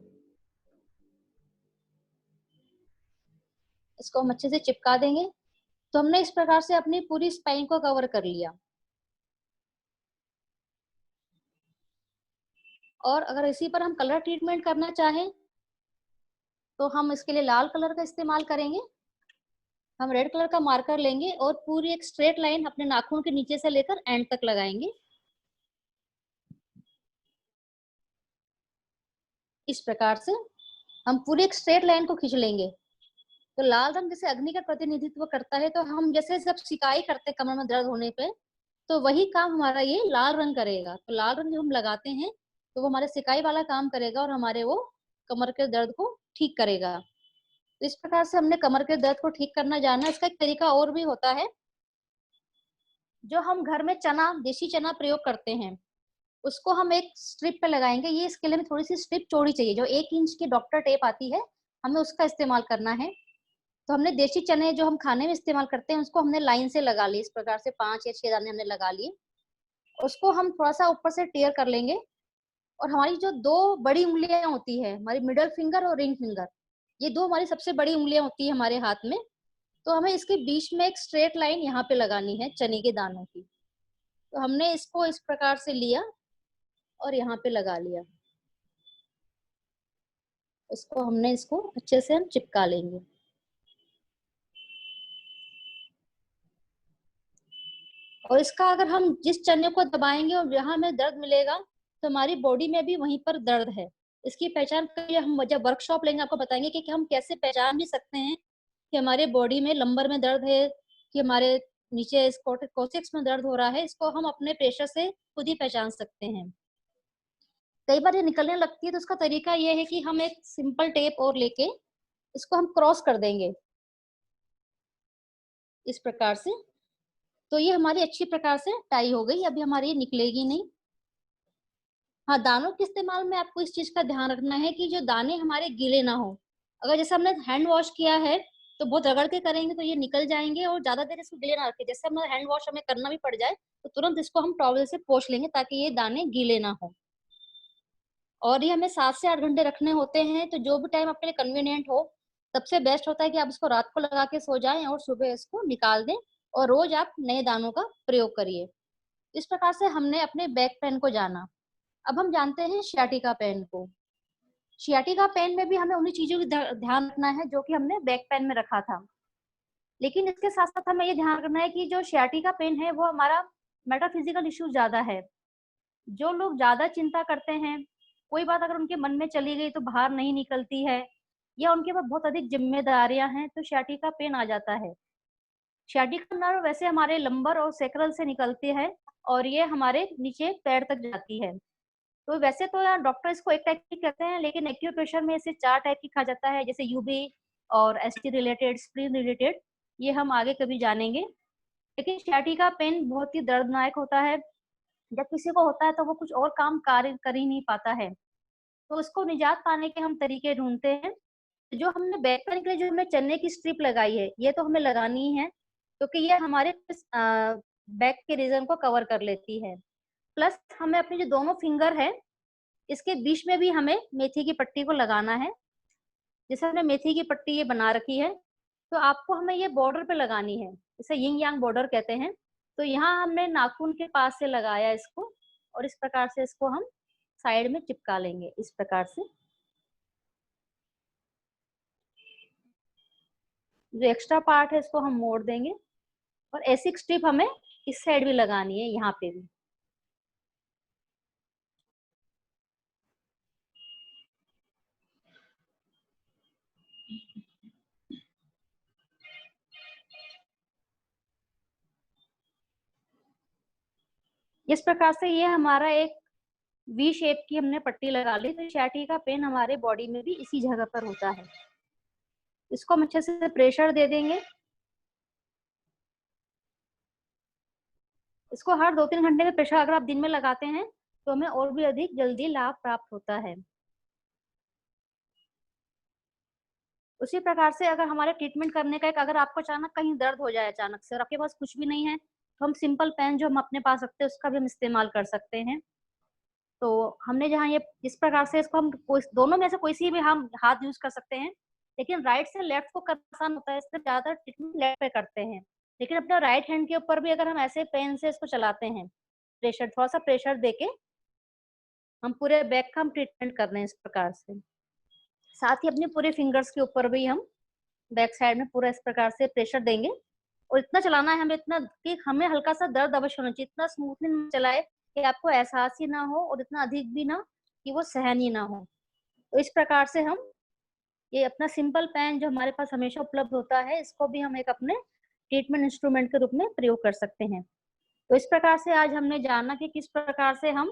इसको हम अच्छे से चिपका देंगे। तो हमने इस प्रकार से अपनी पूरी स्पाइन को कवर कर लिया। और अगर इसी पर हम कलर ट्रीटमेंट करना चाहें तो हम इसके लिए लाल कलर का इस्तेमाल करेंगे। हम रेड कलर का मार्कर लेंगे और पूरी एक स्ट्रेट लाइन अपने नाखून के नीचे से लेकर एंड तक लगाएंगे इस प्रकार से। हम पूरी एक स्ट्रेट लाइन को खींच लेंगे। तो लाल रंग जैसे अग्नि का प्रतिनिधित्व करता है, तो हम जैसे जब सिकाई करते हैं कमर में दर्द होने पे, तो वही काम हमारा ये लाल रंग करेगा। तो लाल रंग जो हम लगाते हैं तो वो हमारे सिकाई वाला काम करेगा और हमारे वो कमर के दर्द को ठीक करेगा। तो इस प्रकार से हमने कमर के दर्द को ठीक करना जाना। इसका एक तरीका और भी होता है, जो हम घर में चना, देसी चना प्रयोग करते हैं, उसको हम एक स्ट्रिप पे लगाएंगे। ये इसके लिए हमें थोड़ी सी स्ट्रिप चौड़ी चाहिए, जो 1 इंच की डॉक्टर टेप आती है, हमें उसका इस्तेमाल करना है। तो हमने देसी चने जो हम खाने में इस्तेमाल करते हैं उसको हमने लाइन से लगा ली इस प्रकार से, 5 या 6 दाने हमने लगा लिए। उसको हम थोड़ा सा ऊपर से टेयर कर लेंगे और हमारी जो 2 बड़ी उंगलियां होती है, हमारी मिडल फिंगर और रिंग फिंगर, ये 2 हमारी सबसे बड़ी उंगलियां होती है हमारे हाथ में। तो हमें इसके बीच में एक स्ट्रेट लाइन यहाँ पे लगानी है चने के दानों की। तो हमने इसको इस प्रकार से लिया और यहाँ पे लगा लिया। इसको अच्छे से हम चिपका लेंगे। और इसका अगर हम जिस चने को दबाएंगे और जहां हमें दर्द मिलेगा तो हमारी बॉडी में भी वहीं पर दर्द है। इसकी पहचान के लिए हम जब वर्कशॉप लेंगे आपको बताएंगे कि हम कैसे पहचान भी सकते हैं कि हमारे बॉडी में लंबर में दर्द है, कि हमारे नीचे कोसिक्स में दर्द हो रहा है। इसको हम अपने प्रेशर से खुद ही पहचान सकते हैं। कई बार ये निकलने लगती है तो उसका तरीका ये है कि हम एक सिंपल टेप और लेके इसको हम क्रॉस कर देंगे इस प्रकार से। तो ये हमारी अच्छी प्रकार से टाई हो गई। अभी हमारी ये निकलेगी नहीं। हाँ, दानों के इस्तेमाल में आपको इस चीज का ध्यान रखना है कि जो दाने हमारे गीले ना हो। अगर जैसे हमने हैंड वॉश किया है तो बहुत रगड़ के करेंगे तो ये निकल जाएंगे, और ज्यादा देर इसको गीले ना रखें। जैसे हमारा हैंड वॉश हमें करना भी पड़ जाए तो तुरंत इसको हम टॉवल से पोंछ लेंगे ताकि ये दाने गीले ना हो। और ये हमें 7 से 8 घंटे रखने होते हैं। तो जो भी टाइम आपके लिए कन्वीनियंट हो, सबसे बेस्ट होता है कि आप इसको रात को लगा के सो जाएं और सुबह इसको निकाल दें, और रोज आप नए दानों का प्रयोग करिए। इस प्रकार से हमने अपने बैक पेन को जाना। अब हम जानते हैं शियाटिका पेन को। शियाटिका पेन में भी हमें उन्हीं चीजों का ध्यान रखना है जो कि हमने बैक पेन में रखा था। लेकिन इसके साथ साथ हमें ये ध्यान रखना है कि जो शियाटिका पेन है वो हमारा मेटाफिजिकल इश्यू ज्यादा है। जो लोग ज्यादा चिंता करते हैं, कोई बात अगर उनके मन में चली गई तो बाहर नहीं निकलती है, या उनके पास बहुत अधिक जिम्मेदारियां हैं तो sciatica पेन आ जाता है। sciatica नर्व वैसे हमारे लंबर और सैक्रल से निकलती है और ये हमारे नीचे पैर तक जाती है। तो वैसे तो यार डॉक्टर इसको एक टाइप की कहते हैं, लेकिन एक्यूप्रेशर में इसे 4 टाइप की कहा जाता है, जैसे यूबी और एसटी रिलेटेड, स्प्लीन रिलेटेड, ये हम आगे कभी जानेंगे। लेकिन sciatica पेन बहुत ही दर्दनाक होता है। जब किसी को होता है तो वो कुछ और काम कार्य कर ही नहीं पाता है, तो उसको निजात पाने के हम तरीके ढूंढते हैं। जो हमने बैक पेन के लिए जो हमने चने की स्ट्रिप लगाई है, ये तो हमें लगानी ही है, क्योंकि ये हमारे बैक के रीजन को कवर कर लेती है। प्लस हमें अपने जो दोनों फिंगर है, इसके बीच में भी हमें मेथी की पट्टी को लगाना है। जैसे हमने मेथी की पट्टी ये बना रखी है, तो आपको हमें ये बॉर्डर पे लगानी है, इसे यिंग यांग बॉर्डर कहते हैं। तो यहाँ हमने नाखून के पास से लगाया इसको, और इस प्रकार से इसको हम साइड में चिपका लेंगे, इस प्रकार से। जो एक्स्ट्रा पार्ट है इसको हम मोड़ देंगे, और ऐसी स्ट्रिप हमें इस साइड भी लगानी है, यहाँ पे भी। इस प्रकार से ये हमारा एक वी शेप की हमने पट्टी लगा ली। तो sciatica पेन हमारे बॉडी में भी इसी जगह पर होता है। इसको हम अच्छे से प्रेशर दे देंगे। इसको हर 2-3 घंटे में प्रेशर अगर आप दिन में लगाते हैं तो हमें और भी अधिक जल्दी लाभ प्राप्त होता है। उसी प्रकार से अगर हमारे ट्रीटमेंट करने का एक, अगर आपको अचानक कहीं दर्द हो जाए अचानक से और आपके पास कुछ भी नहीं है, तो हम सिंपल पेन जो हम अपने पास रखते हैं उसका भी हम इस्तेमाल कर सकते हैं। तो हमने जहाँ ये इस प्रकार से इसको हम दोनों में से कोई सी भी हम हाथ यूज कर सकते हैं, लेकिन राइट से लेफ्ट को करना आसान होता है, इसलिए ज्यादातर ट्रीटमेंट लेफ्ट पे करते हैं। लेकिन अपने राइट हैंड के ऊपर भी अगर हम ऐसे पेन से इसको चलाते हैं, प्रेशर, थोड़ा सा प्रेशर देके हम पूरे बैक का हम ट्रीटमेंट कर रहे हैं इस प्रकार से। साथ ही अपने पूरे फिंगर्स के ऊपर भी हम बैक साइड में पूरा इस प्रकार से प्रेशर देंगे, और इतना चलाना है हमें, इतना कि हमें हल्का सा दर्द अवश्य होना चाहिए, इतना स्मूथली चलाए कि आपको एहसास ही ना हो और इतना अधिक भी ना कि वो सहन ही ना हो। तो इस प्रकार से हम ये अपना सिंपल पेन जो हमारे पास हमेशा उपलब्ध होता है, इसको भी हम एक अपने ट्रीटमेंट इंस्ट्रूमेंट के रूप में प्रयोग कर सकते हैं। तो इस प्रकार से आज हमने जाना कि किस प्रकार से हम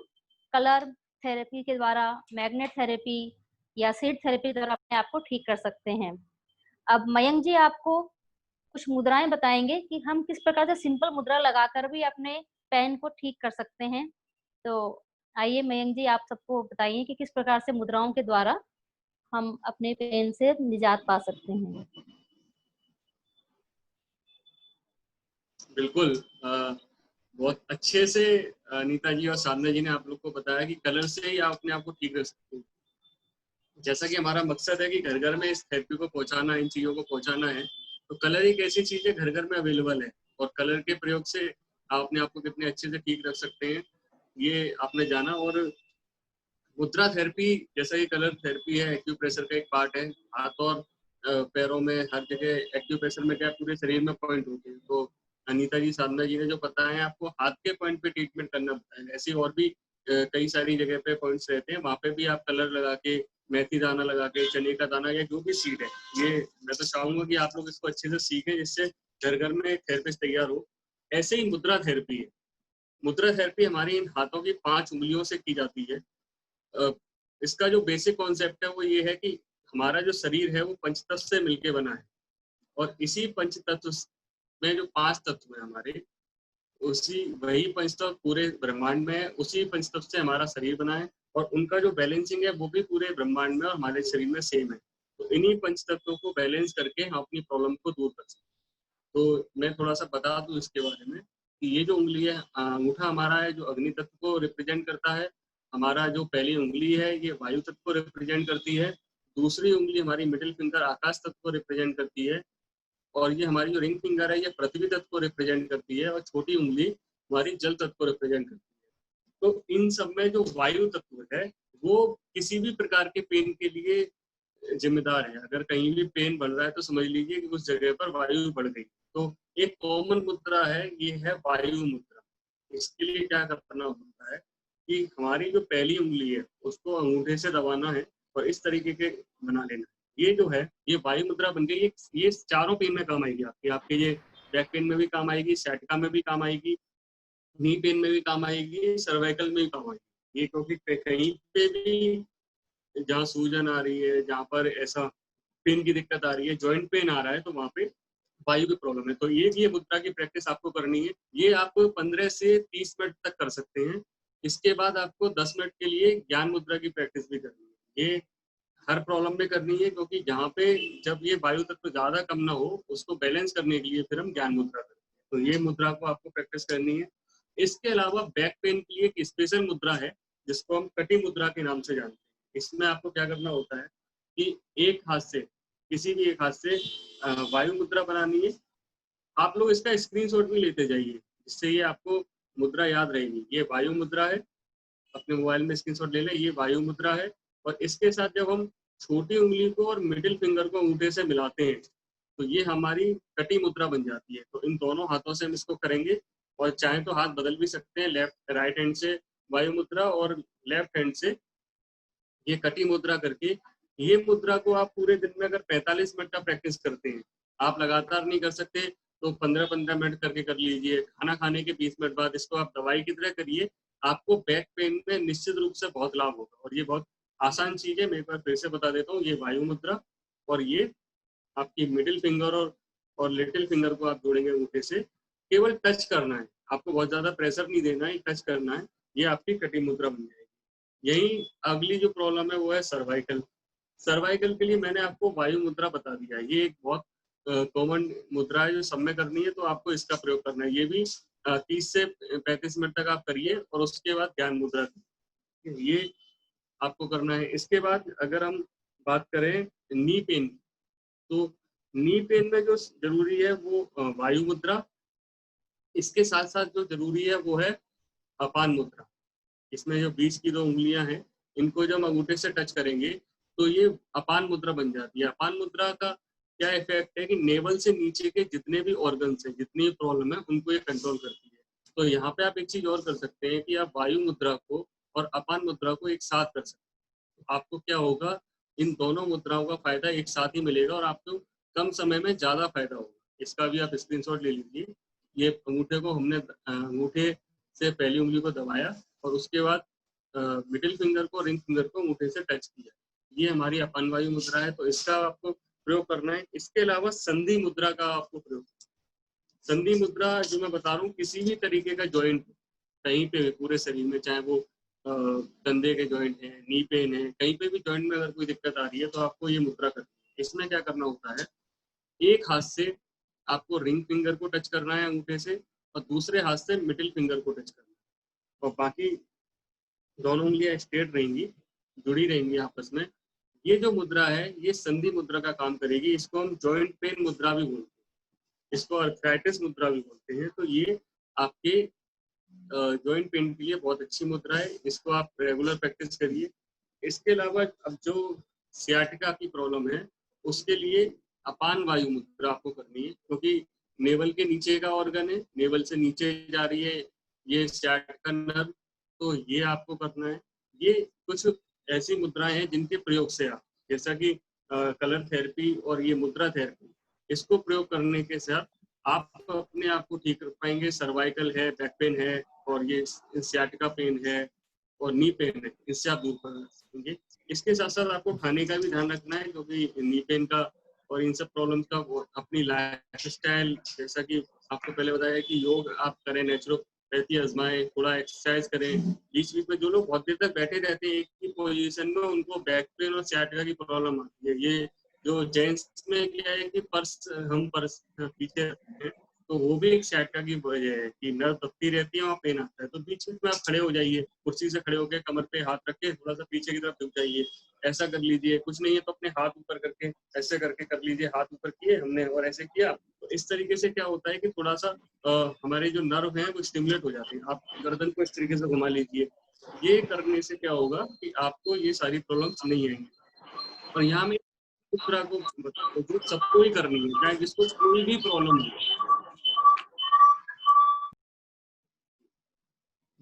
कलर थेरेपी के द्वारा, मैग्नेट थेरेपी या सीड थेरेपी द्वारा अपने आप को ठीक कर सकते हैं। अब मयंक जी आपको कुछ मुद्राएं बताएंगे कि हम किस प्रकार से सिंपल मुद्रा लगाकर भी अपने पेन को ठीक कर सकते हैं। तो आइए मयंक जी, आप सबको बताइए कि किस प्रकार से मुद्राओं के द्वारा हम अपने पेन से निजात पा सकते हैं। बिल्कुल, बहुत अच्छे से नीता जी और साधना जी ने आप लोग को बताया कि कलर से ही आप अपने आप को ठीक कर सकते हैं। जैसा कि हमारा मकसद है कि घर घर में इस थेरेपी को पहुंचाना, इन चीजों को पहुंचाना है, तो कलर एक ऐसी चीज है घर घर में अवेलेबल है, और कलर के प्रयोग से आप अपने आप को कितने अच्छे से ठीक रख सकते हैं ये आपने जाना। और मुद्रा थेरेपी, जैसा कि कलर थेरेपी है, एक्यूप्रेशर का एक पार्ट है। हाथ और पैरों में हर जगह एक्यूप्रेशर में क्या पूरे शरीर में पॉइंट होते हैं। तो अनीता जी, साधना जी ने जो बताया है आपको हाथ के पॉइंट पे ट्रीटमेंट करना बताया है, ऐसी और भी कई सारी जगह पे पॉइंट्स रहते हैं, वहाँ पे भी आप कलर लगा के, मेथी दाना लगा के, चने का दाना या जो भी सीड है, ये मैं तो चाहूंगा कि आप लोग इसको अच्छे से सीखें, जिससे घर घर में थेरेपिस्ट तैयार हो। ऐसे ही मुद्रा थेरेपी है। मुद्रा थेरेपी हमारी इन हाथों की 5 उंगलियों से की जाती है। इसका जो बेसिक कॉन्सेप्ट है वो ये है कि हमारा जो शरीर है वो पंचतत्व से मिलके बना है, और इसी पंचतत्व में जो 5 तत्व है हमारे, उसी वही पंचतत्व पूरे ब्रह्मांड में है, उसी पंचतत्व से हमारा शरीर बना है, और उनका जो बैलेंसिंग है वो भी पूरे ब्रह्मांड में और हमारे शरीर में सेम है। तो इन्हीं पंचतत्वों को बैलेंस करके हम अपनी प्रॉब्लम को दूर कर सकते हैं। तो मैं थोड़ा सा बता दूं इसके बारे में कि ये जो उंगली है, अंगूठा हमारा है जो अग्नि तत्व को रिप्रेजेंट करता है। हमारा जो पहली उंगली है ये वायु तत्व को रिप्रेजेंट करती है। दूसरी उंगली हमारी मिडिल फिंगर आकाश तत्व को रिप्रेजेंट करती है, और ये हमारी जो रिंग फिंगर है ये पृथ्वी तत्व को रिप्रेजेंट करती है, और छोटी उंगली हमारी जल तत्व को रिप्रेजेंट करती है। तो इन सब में जो वायु तत्व है वो किसी भी प्रकार के पेन के लिए जिम्मेदार है। अगर कहीं भी पेन बढ़ रहा है तो समझ लीजिए कि उस जगह पर वायु बढ़ गई। तो एक कॉमन मुद्रा है, ये है वायु मुद्रा। इसके लिए क्या करना होता है कि हमारी जो पहली उंगली है उसको अंगूठे से दबाना है और इस तरीके के बना लेना है। ये जो है ये वायु मुद्रा बन गई। ये चारों पेन में काम आएगी आपके। आपके ये बैक पेन में भी काम आएगी, सciatica में भी काम आएगी, नी पेन में भी काम आएगी, सर्वाइकल में भी काम आएगी। ये क्योंकि कहीं पे भी जहाँ सूजन आ रही है, जहाँ पर ऐसा पेन की दिक्कत आ रही है, जॉइंट पेन आ रहा है, तो वहाँ पे वायु की प्रॉब्लम है। तो ये मुद्रा की प्रैक्टिस आपको करनी है। ये आप 15 से 30 मिनट तक कर सकते हैं। इसके बाद आपको 10 मिनट के लिए ज्ञान मुद्रा की प्रैक्टिस भी करनी है। ये हर प्रॉब्लम में करनी है, क्योंकि जहाँ पे जब ये वायु तत्व ज्यादा कम ना हो, उसको बैलेंस करने के लिए फिर हम ज्ञान मुद्रा करते हैं। तो ये मुद्रा को आपको प्रैक्टिस करनी है। इसके अलावा बैक पेन के लिए एक स्पेशल मुद्रा है जिसको हम कटी मुद्रा के नाम से जानते हैं। इसमें आपको क्या करना होता है कि एक हाथ से, किसी भी एक हाथ से वायु मुद्रा बनानी है। आप लोग इसका स्क्रीनशॉट भी लेते जाइए, जिससे ये आपको मुद्रा याद रहेगी। ये वायु मुद्रा है, अपने मोबाइल में स्क्रीनशॉट ले लें। ये वायु मुद्रा है और इसके साथ जब हम छोटी उंगली को और मिडिल फिंगर को अंगूठे से मिलाते हैं तो ये हमारी कटी मुद्रा बन जाती है। तो इन दोनों हाथों से हम इसको करेंगे और चाहे तो हाथ बदल भी सकते हैं, लेफ्ट राइट हैंड से वायु मुद्रा और लेफ्ट हैंड से ये कटी मुद्रा करके। ये मुद्रा को आप पूरे दिन में अगर 45 मिनट का प्रैक्टिस करते हैं, आप लगातार नहीं कर सकते तो 15-15 मिनट करके कर लीजिए। खाना खाने के 20 मिनट बाद इसको आप दवाई की तरह करिए। आपको बैक पेन में निश्चित रूप से बहुत लाभ होगा। और ये बहुत आसान चीज है। मैं एक बार फिर से बता देता हूँ। ये वायु मुद्रा और ये आपकी मिडिल फिंगर और लिटिल फिंगर को आप जोड़ेंगे अंगूठे से। केवल टच करना है, आपको बहुत ज्यादा प्रेशर नहीं देना है, टच करना है। ये आपकी कटी मुद्रा बन जाएगी। यही अगली जो प्रॉब्लम है वो है सर्वाइकल। सर्वाइकल के लिए मैंने आपको वायु मुद्रा बता दिया। ये एक बहुत कॉमन मुद्रा है जो सब में करनी है, तो आपको इसका प्रयोग करना है। ये भी 30 से 35 मिनट तक आप करिए और उसके बाद ज्ञान मुद्रा ये आपको करना है। इसके बाद अगर हम बात करें नी पेन, तो नी पेन में जो जरूरी है वो वायु मुद्रा, इसके साथ साथ जो जरूरी है वो है अपान मुद्रा। इसमें जो बीच की 2 उंगलियां हैं, इनको जब अंगूठे से टच करेंगे तो ये अपान मुद्रा बन जाती है। अपान मुद्रा का क्या इफेक्ट है कि नेवल से नीचे के जितने भी ऑर्गन्स हैं, जितनी प्रॉब्लम है, उनको ये कंट्रोल करती है। तो यहाँ पे आप एक चीज और कर सकते हैं कि आप वायु मुद्रा को और अपान मुद्रा को एक साथ कर सकते हैं। तो आपको क्या होगा, इन दोनों मुद्राओं का फायदा एक साथ ही मिलेगा और आपको कम समय में ज्यादा फायदा होगा। इसका भी आप स्क्रीनशॉट ले लीजिए। ये अंगूठे को हमने अंगूठे से पहली उंगली को दबाया और उसके बाद मिडिल फिंगर को, रिंग फिंगर को अंगूठे से टच किया। ये हमारी अपान वायु मुद्रा है, तो इसका आपको प्रयोग करना है। इसके अलावा संधि मुद्रा का आपको प्रयोग। संधि मुद्रा जो मैं बता रहा हूँ, किसी भी तरीके का जॉइंट कहीं पे भी पूरे शरीर में, चाहे वो कंधे के जॉइंट है, नी पेन है, कहीं पे भी जॉइंट में अगर कोई दिक्कत आ रही है तो आपको ये मुद्रा करनी है। इसमें क्या करना होता है, एक हाथ से आपको रिंग फिंगर को टच करना है अंगूठे से और दूसरे हाथ से मिडिल फिंगर को टच करना है और बाकी दोनों उंगलियां स्ट्रेट रहेंगी, जुड़ी रहेंगी आपस में। ये जो मुद्रा है ये संधि मुद्रा का काम करेगी। इसको हम जॉइंट पेन मुद्रा भी बोलते हैं, इसको अर्थराइटिस मुद्रा भी बोलते हैं। तो ये आपके जॉइंट पेन के लिए बहुत अच्छी मुद्रा है। इसको आप रेगुलर प्रैक्टिस करिए। इसके अलावा अब जो सियाटिका की प्रॉब्लम है उसके लिए अपान वायु मुद्रा आपको करनी है, क्योंकि नेवल के नीचे का ऑर्गन है, नेवल से नीचे जा रही है ये सियाटिका नर्व, तो ये आपको करना है। ये कुछ ऐसी मुद्राएं हैं जिनके प्रयोग से आप, जैसा कि कलर थेरेपी और ये मुद्रा थेरेपी, इसको प्रयोग करने के साथ आप अपने आप को ठीक कर पाएंगे। सर्वाइकल है, बैक पेन है और ये सियाटिका पेन है और नी पेन है, इससे आप दूर कर सकेंगे। इसके साथ साथ आपको खाने का भी ध्यान रखना है, क्योंकि नी पेन का और इन सब प्रॉब्लम्स का अपनी लाइफ स्टाइल, जैसा कि आपको पहले बताया कि योग आप करें, नेचुरोपैथी आजमाएं, थोड़ा एक्सरसाइज करें। बीच बीच में जो लोग बहुत देर तक बैठे रहते हैं एक ही पोजीशन में, उनको बैक पेन और सियाटिका की प्रॉब्लम आती है। ये जो जेंट्स में क्या है कि हम पर्स पीछे रखते हैं, तो वो भी एक सियाटिका की वजह है कि नर्व दबती रहती है और पेन आता है। तो बीच में आप खड़े हो जाइए, कुर्सी से खड़े होकर कमर पे हाथ रख के थोड़ा सा पीछे की तरफ झुक जाइए, ऐसा कर लीजिए। कुछ नहीं है तो अपने हाथ ऊपर करके ऐसे करके कर लीजिए, हाथ ऊपर किए हमने और ऐसे किया। तो इस तरीके से क्या होता है कि थोड़ा सा हमारे जो नर्व हैं वो स्टिमुलेट हो जाते हैं। आप गर्दन को इस तरीके से घुमा लीजिए। ये करने से क्या होगा कि आपको ये सारी प्रॉब्लम्स नहीं आएंगी। और यहाँ में मुद्रा को जो सबको ही करनी है, चाहे जिसको कोई भी प्रॉब्लम हो,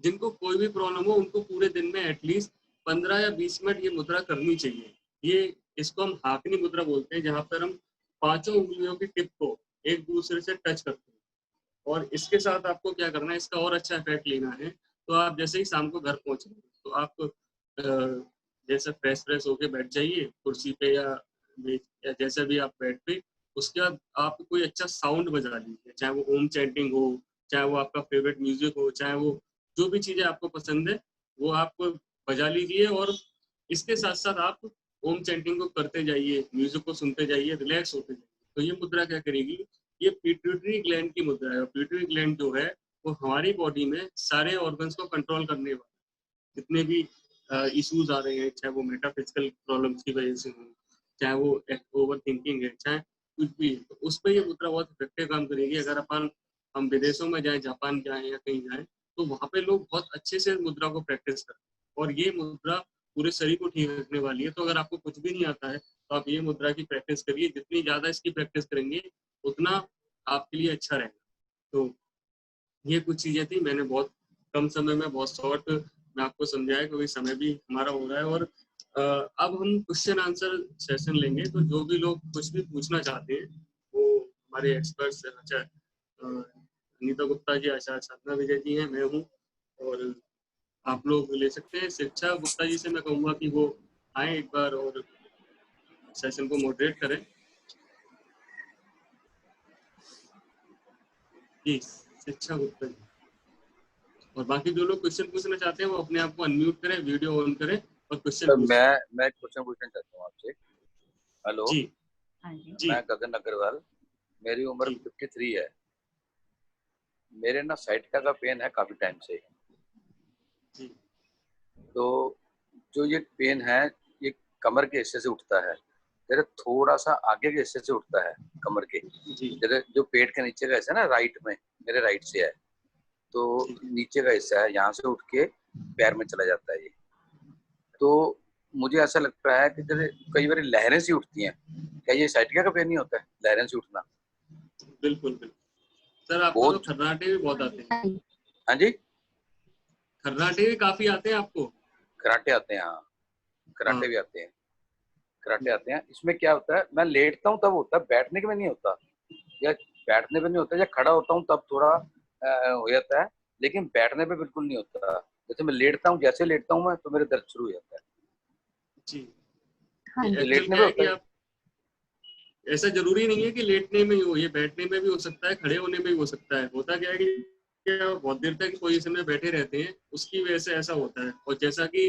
जिनको कोई भी प्रॉब्लम हो उनको पूरे दिन में एटलीस्ट 15 या 20 मिनट ये मुद्रा करनी चाहिए। ये इसको हम हाकनी मुद्रा बोलते हैं, जहाँ पर हम 5 उंगलियों की टिप को एक दूसरे से टच करते हैं। और इसके साथ आपको क्या करना है, इसका और अच्छा इफेक्ट लेना है, तो आप जैसे ही शाम को घर पहुंचे तो आप जैसे फ्रेश होके बैठ जाइए कुर्सी पे या जैसे भी आप बैठ पे, उसके बाद आप कोई अच्छा साउंड बजा लीजिए, चाहे वो ओम चैंटिंग हो, चाहे वो आपका फेवरेट म्यूजिक हो, चाहे वो जो भी चीज़ें आपको पसंद है वो आप बजा लीजिए। और इसके साथ साथ आप ओम चैंटिंग को करते जाइए, म्यूजिक को सुनते जाइए, रिलैक्स होते जाइए। तो ये मुद्रा क्या करेगी, ये पिट्यूटरी ग्लैंड की मुद्रा है। और पिट्यूटरी ग्लैंड जो है वो हमारी बॉडी में सारे ऑर्गन्स को कंट्रोल करने वाला, जितने भी इश्यूज आ रहे हैं, चाहे वो मेटाफिजिकल प्रॉब्लम्स की वजह से हो, चाहे वो ओवर थिंकिंग है, चाहे कुछ भी, तो उस पर ये मुद्रा बहुत इफेक्टिव काम करेगी। अगर हम विदेशों में जाएं, जापान जाएं या कहीं जाएं, तो वहाँ पे लोग बहुत अच्छे से मुद्रा को प्रैक्टिस करते हैं। और ये मुद्रा पूरे शरीर को ठीक रखने वाली है। तो अगर आपको कुछ भी नहीं आता है तो आप ये मुद्रा की प्रैक्टिस करिए। जितनी ज़्यादा इसकी प्रैक्टिस करेंगे उतना आपके लिए अच्छा रहेगा। तो ये कुछ चीज़ें थी, मैंने बहुत कम समय में बहुत शॉर्ट में आपको समझाया, क्योंकि समय भी हमारा हो रहा है। और अब हम क्वेश्चन आंसर सेशन लेंगे। तो जो भी लोग कुछ भी पूछना चाहते हैं वो हमारे एक्सपर्ट्स अनीता गुप्ता जी, आचार्य साधना विजय जी हैं, मैं हूँ, और आप लोग ले सकते हैं। शिक्षा गुप्ता जी से मैं कहूँगा कि वो आए एक बार और सेशन को मॉडरेट करें। जी, शिक्षा गुप्ता जी। और बाकी जो लोग क्वेश्चन पूछना चाहते हैं वो अपने आप को अनम्यूट करें, वीडियो ऑन करें और क्वेश्चन पूछें। मैं क्वेश्चन पूछना चाहता हूँ आपसे। हेलो जी जी, मैं गगन अग्रवाल, मेरी उम्र 53 है। मेरे ना साइटिका का पेन है काफी टाइम से। जी तो जो ये पेन है ये कमर के हिस्से से उठता है, जरा थोड़ा सा आगे के हिस्से से उठता है कमर के, जरा जो पेट के नीचे का हिस्सा है ना, राइट में, मेरे राइट से है, तो नीचे का हिस्सा है, यहाँ से उठ के पैर में चला जाता है ये। तो मुझे ऐसा लगता है कि जैसे कई बार लहरें सी उठती हैं, क्या ये साइटिका का पेन नहीं होता है, लहरें सी उठना? बिल्कुल बिल्कुल सर, आपको तो खर्राटे भी बहुत आते हैं। हाँ जी, खर्राटे भी काफी आते हैं आपको? कराटे आते हैं, हाँ कराटे भी आते हैं, कराटे आते हैं। इसमें क्या होता है, मैं लेटता हूँ तब होता है, बैठने के में नहीं होता, या बैठने पे नहीं होता, या खड़ा होता हूँ तब थोड़ा हो जाता है, लेकिन बैठने पे बिल्कुल नहीं होता। जैसे मैं लेटता हूँ, जैसे लेटता हूँ मैं, तो मेरे दर्द शुरू हो जाता है जी। हाँ जी। लेटने में कि आप, ऐसा जरूरी नहीं है कि लेटने में ही हो, ये बैठने में भी हो सकता है, खड़े होने में भी हो सकता है। होता क्या है कि बहुत देर तक पोजीशन में बैठे रहते हैं, उसकी वजह से ऐसा होता है। और जैसा कि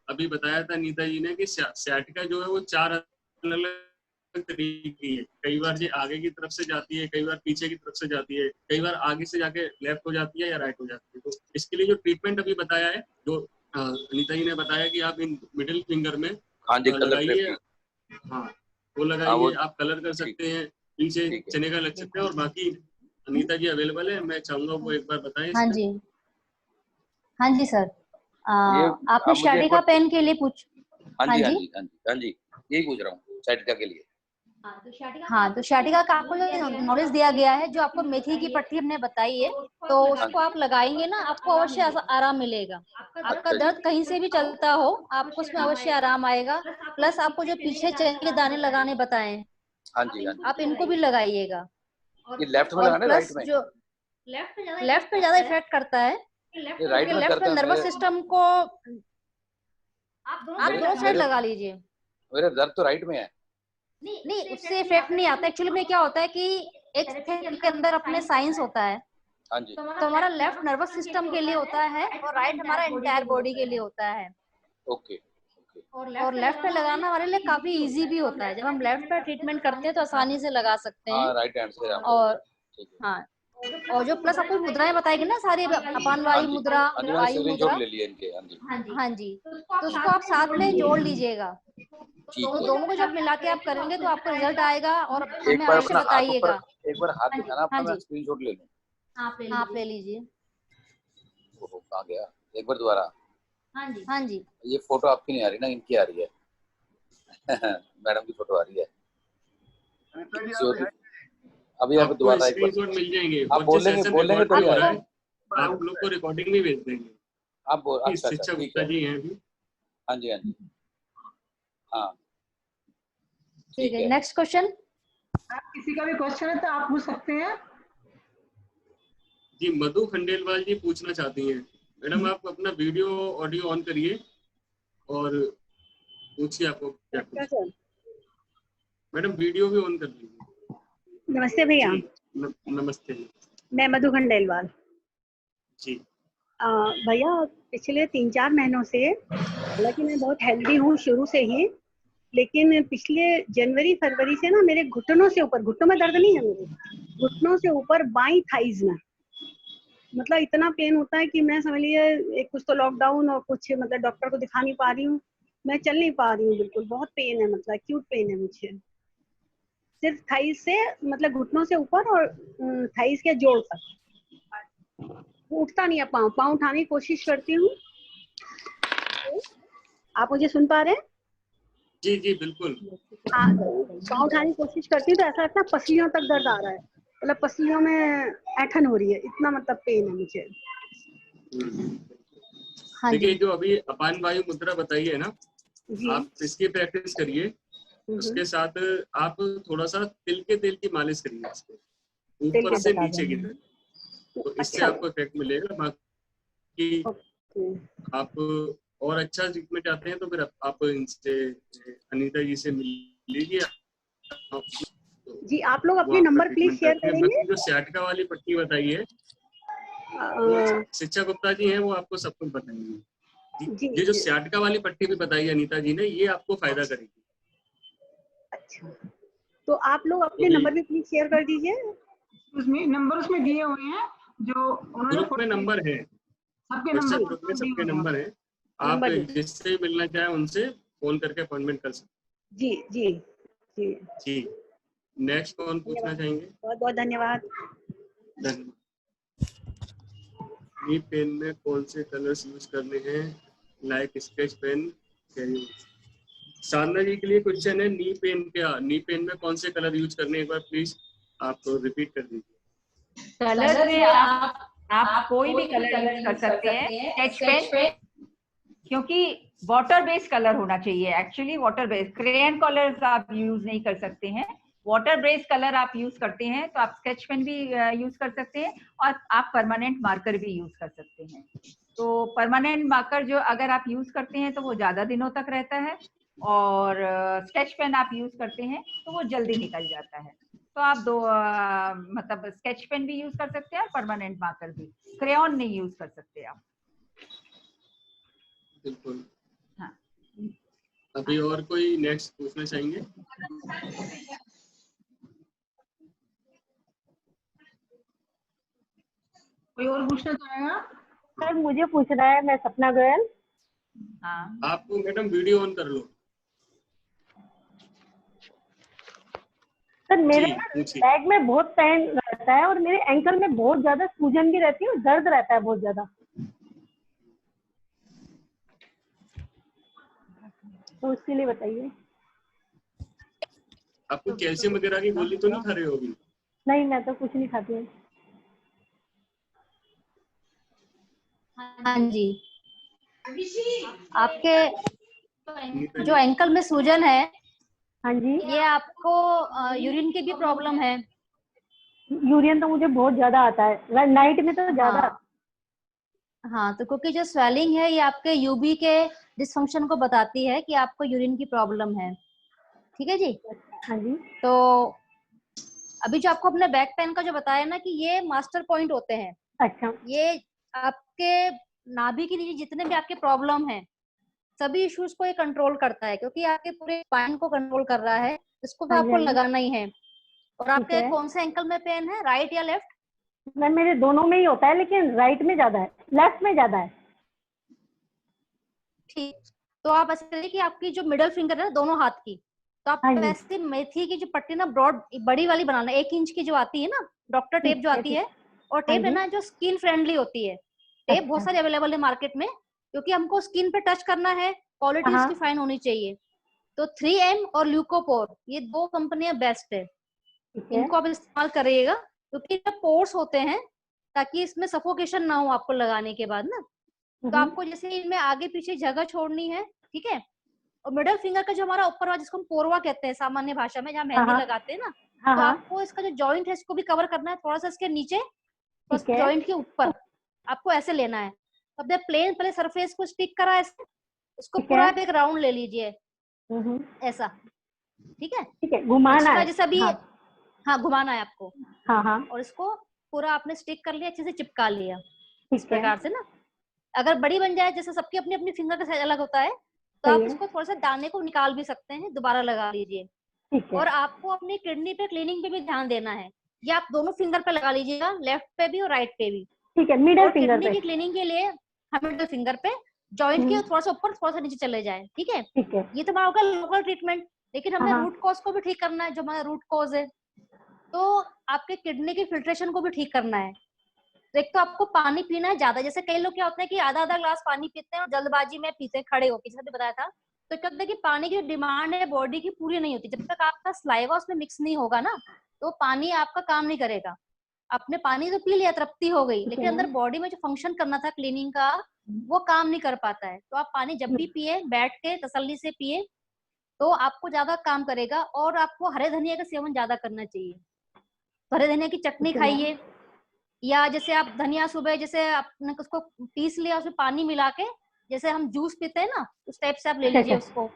अभी बताया था नीता जी ने कि सciatica जो है वो 4 अलग तरीके की है। कई बार ये आगे की तरफ से जाती है, कई बार पीछे की तरफ से जाती है, कई बार आगे से जाके लेफ्ट हो जाती है या राइट हो जाती है। तो इसके लिए जो ट्रीटमेंट अभी बताया है, जो अनीता जी ने बताया कि आप इन मिडिल फिंगर में लगाइए, हाँ वो लगाइए, आप कलर कर सकते हैं, पीछे चने का लग सकते हैं। और बाकी अनीता जी अवेलेबल है, मैं चाहूंगा वो एक बार बताएं। हाँ जी, हाँ जी सर, आपने sciatica पेन के लिए पूछ, हाँ जी, यही पूछ रहा हूँ, sciatica के लिए। हाँ, तो sciatica का आपको जो नॉलेज दिया गया है, जो आपको मेथी की पट्टी हमने बताई है, तो उसको आप लगाएंगे ना, आपको अवश्य आराम मिलेगा। आपका दर्द कहीं से भी चलता हो, आपको उसमें अवश्य आराम आएगा। प्लस आपको जो पीछे चने के दाने लगाने बताए, हाँ जी, आप इनको भी लगाइएगा। ये लेफ्ट में लगाना है, राइट में? जो लेफ्ट पे ज्यादा इफेक्ट करता है, राइट में लेफ्ट में नर्वस सिस्टम को आप दोनों साइड लगा लीजिए। मेरा दर्द तो राइट में है। नहीं, उससे इफेक्ट नहीं आता। एक्चुअली में क्या होता है कि एक सेल के अंदर अपने साइंस होता है। हाँ जी। तो हमारा लेफ्ट नर्वस सिस्टम के लिए होता है और राइट हमारा एंटायर बॉडी के लिए होता है। ओके। और लेफ्ट पे लगाना हमारे लिए काफी इजी भी होता है। जब हम लेफ्ट पे ट्रीटमेंट करते हैं तो आसानी से लगा सकते हैं। राइट हैंड से। और हाँ, और जो प्लस आपको मुद्राएं बताएगी ना सारी, अपान वायु मुद्रा, वायु मुद्रा, ले लिए इनके। हाँ जी, तो उसको आप साथ में जोड़ लीजिएगा। तो दोनों को जब मिला के आप करेंगे तो आपको रिजल्ट आएगा और हमें अवश्य बताइएगा। एक बार हाथ दिखाना अपना, मैं स्क्रीनशॉट ले लूं। आप ले लीजिए। ओहो, कहाँ गया? एक बार दोबारा। हाँ जी, ये फोटो आपकी नहीं आ रही ना, इनकी आ रही है। मैडम की फोटो आ रही है। अभी आप दोबारा एक बार मिल जाएंगे, आप बोलेंगे तो आप लोग को रिकॉर्डिंग में भेज देंगे। आप बोल। अच्छा शिक्षा ठीक गुप्ता है। जी हैं अभी। हाँ जी, हाँ जी, हाँ ठीक है, नेक्स्ट क्वेश्चन। आप किसी का भी क्वेश्चन है तो आप पूछ सकते हैं। जी मधु खंडेलवाल जी पूछना चाहती हैं। मैडम आप अपना वीडियो ऑडियो ऑन करिए और पूछिए आपको क्या पूछना। मैडम वीडियो भी ऑन कर लीजिए। नमस्ते भैया। नमस्ते। मैं मधु खंडेलवाल। जी भैया पिछले 3-4 महीनों से, हालांकि मैं बहुत हेल्दी हूँ शुरू से ही, लेकिन पिछले जनवरी फरवरी से ना मेरे घुटनों से ऊपर, घुटनों में दर्द नहीं है, मेरे घुटनों से ऊपर बाई थाइज में मतलब इतना पेन होता है कि मैं समझ लिए कुछ तो लॉकडाउन और कुछ मतलब डॉक्टर को दिखा नहीं पा रही हूँ, मैं चल नहीं पा रही हूँ, बिल्कुल बहुत पेन है, मतलब एक्यूट पेन है मुझे सिर्फ थाइज से, मतलब घुटनों से ऊपर और थाइज के जोड़ तक उठता नहीं है। पाँव पाँव उठाने की कोशिश करती हूँ। आप मुझे सुन पा रहे हैं? जी जी बिल्कुल। हाँ, पाँव उठाने की कोशिश करती हूँ तो ऐसा लगता है पसलियों तक दर्द आ रहा है, मतलब पसलियों में ऐठन हो रही है, इतना मतलब पेन है मुझे। हाँ देखिए जी, जो अभी अपान वायु मुद्रा बताई है ना, जी। आप इसकी प्रैक्टिस करिए। उसके साथ आप थोड़ा सा तिल के तेल की मालिश करिए इसको तिल ऊपर के से तेल। नीचे की तरफ, तो इससे अच्छा। आपको इफेक्ट मिलेगा। बाकी आप और अच्छा ट्रीटमेंट चाहते हैं तो फिर आप इनसे अनीता जी से मिल लीजिए। जी आप लोग वो अपने आपका नंबर प्लीज ट्रीटमेंट शेयर करते हैं। करेंगे। बाकी जो सियाटिका वाली पट्टी बताई है वो शिक्षा गुप्ता जी हैं, वो आपको सब कुछ बताएंगे। जी ये जो जी। सियाटिका वाली पट्टी भी बताई है अनीता जी ने, ये आपको फायदा करेगी। अच्छा, तो आप लोग अपने तो नंबर भी प्लीज शेयर कर दीजिए। उसमें नंबर उसमें दिए हुए हैं, जो उन्होंने ग्रुप में नंबर है, सबके व्हाट्सएप नंबर ग्रुप में दिए सबके हुए हैं। नंबर है। आप नंबर जिससे मिलना चाहें उनसे फोन करके अपॉइंटमेंट कर सकते जी जी जी। हैं। जी नेक्स्ट कौन पूछना धन्यवाद, चाहेंगे? बहुत बहुत धन्यवाद। धन्यवाद। नी पेन में कौन से कलर्स यूज करने हैं, लाइक स्केच पेन? साधना जी के लिए क्वेश्चन है, नी पेन में कौन से कलर यूज करने हैं, एक बार प्लीज आप रिपीट कर दीजिए। कलर में आप कोई भी कलर यूज कर सकते हैं। स्केच पेन, क्योंकि वाटर बेस्ड कलर होना चाहिए। Actually water based crayon colours आप यूज नहीं कर सकते हैं। वाटर बेस्ड कलर आप यूज करते हैं तो आप स्केच पेन भी यूज कर सकते हैं और आप परमानेंट मार्कर भी यूज कर सकते हैं। तो परमानेंट मार्कर जो अगर आप यूज करते हैं तो वो ज्यादा दिनों तक रहता है, और स्केच पेन आप यूज करते हैं तो वो जल्दी निकल जाता है। तो आप दो मतलब स्केच पेन भी यूज कर सकते हैं और परमानेंट मार्कर भी। क्रेयॉन नहीं यूज कर सकते आप। बिल्कुल। हाँ। अभी और कोई नेक्स्ट पूछना चाहेंगे? कोई और पूछना चाहेगा? सर मुझे पूछना है, मैं सपना गोयल। हाँ, आपको मैडम वीडियो ऑन कर लो। सर मेरे जी पूछिए। बैग में बहुत पेन रहता है और मेरे एंकल में बहुत ज्यादा सूजन भी रहती है और दर्द रहता है बहुत ज्यादा, तो उसके लिए बताइए। आपको कैल्शियम वगैरह की गोली तो नहीं खा रहे हो अभी? नहीं, मैं तो कुछ नहीं खाती हूँ। हाँ जी। आपके जो एंकल में सूजन है, हाँ जी। ये आपको यूरिन की भी प्रॉब्लम है? यूरियन तो मुझे बहुत ज्यादा आता है, नाइट में तो ज्यादा। हाँ, तो क्योंकि जो स्वेलिंग है ये आपके यूबी के डिसफंक्शन को बताती है कि आपको यूरिन की प्रॉब्लम है। ठीक है जी। हाँ जी। तो अभी जो आपको अपने बैक पेन का जो बताया ना कि ये मास्टर पॉइंट होते हैं, अच्छा। ये आपके नाभि के नीचे जितने भी आपके प्रॉब्लम हैं सभी इश्यूज को ये कंट्रोल करता है, क्योंकि आपके पूरे स्पाइन को कंट्रोल कर रहा है। इसको तो हाँ जी, आपको हाँ जी। लगाना ही है। और ठीक आपके है। कौन से एंकल में पेन है, राइट या लेफ्ट? मैम मेरे दोनों में ही होता है, लेकिन राइट में ज्यादा है, लेफ्ट में ज्यादा है। ठीक, तो आप ऐसे करिए कि आपकी जो मिडल फिंगर है दोनों हाथ की, तो आप हाँ जी। वैसे मेथी की जो पट्टी ना ब्रॉड बड़ी वाली बनाना, 1 इंच की जो आती है ना, डॉक्टर टेप जो आती है, और हाँ टेप है जी। ना जो स्किन फ्रेंडली होती है। टेप बहुत अच्छा। सारी अवेलेबल है मार्केट में, क्योंकि हमको स्किन पे टच करना है, क्वालिटी हाँ। उसकी फाइन होनी चाहिए। तो 3M और ल्यूकोपोर, ये 2 कंपनियां बेस्ट है, ठीक है। इनको आप इस्तेमाल करिएगा। क्योंकि जो पोर्स होते हैं ताकि इसमें सफोकेशन ना हो आपको लगाने के बाद ना। तो आपको जैसे इनमें आगे पीछे जगह छोड़नी है, ठीक है। और मिडल फिंगर का जो हमारा ऊपर वाला जिसको हम पोरवा कहते हैं सामान्य भाषा में, जहाँ मेहंदी लगाते हैं ना, तो आपको इसका जो जॉइंट है इसको भी कवर करना है थोड़ा सा इसके नीचे, बस जॉइंट के ऊपर आपको ऐसे लेना है। अब प्लेन पहले सरफेस को स्टिक करा है, इसको पूरा एक राउंड ले लीजिए ऐसा, ठीक है, घुमाना है जैसा भी। हाँ घुमाना है आपको। और इसको पूरा आपने स्टिक कर लिया, अच्छे से चिपका लिया इस प्रकार से ना। अगर बड़ी बन जाए, जैसे सबकी अपनी अपनी फिंगर का साइज अलग होता है, तो आप इसको थोड़ा सा दाने को निकाल भी सकते हैं, दोबारा लगा लीजिए। और आपको अपनी किडनी पे क्लीनिंग पे भी ध्यान देना है। ये आप दोनों फिंगर पे लगा लीजिएगा, लेफ्ट पे भी और राइट पे भी, ठीक है। मिडल फिंगर पे किडनी की क्लीनिंग के लिए हम मिडल फिंगर पे जॉइंट के थोड़ा सा ऊपर थोड़ा सा नीचे चले जाए, ठीक है। ये तो हमारा होगा लोकल ट्रीटमेंट, लेकिन हमें रूट कॉज को भी ठीक करना है, जो हमारा रूट कॉज है। तो आपके किडनी की फिल्ट्रेशन को भी ठीक करना है। तो एक तो आपको पानी पीना है ज्यादा, जैसे कई लोग क्या होता है कि आधा आधा ग्लास पानी पीते हैं और जल्दबाजी में पीते हैं खड़े होकर, जैसे बताया था। तो क्या होता है कि पानी की डिमांड है बॉडी की पूरी नहीं होती। जब तक आपका स्लाइवा उसमें मिक्स नहीं होगा ना, तो पानी आपका काम नहीं करेगा। आपने पानी तो पी लिया, तृप्ति हो गई, लेकिन अंदर बॉडी में जो फंक्शन करना था क्लीनिंग का, वो काम नहीं कर पाता है। तो आप पानी जब भी पिए, बैठ के तसल्ली से पिए, तो आपको ज्यादा काम करेगा। और आपको हरे धनिया का सेवन ज्यादा करना चाहिए। तो हरे धनिया की चटनी खाइए, या जैसे आप धनिया सुबह जैसे आपने उसको पीस लिया, उसमें पानी मिला के जैसे हम जूस पीते हैं ना, उस टाइप से आप ले लीजिए उसको।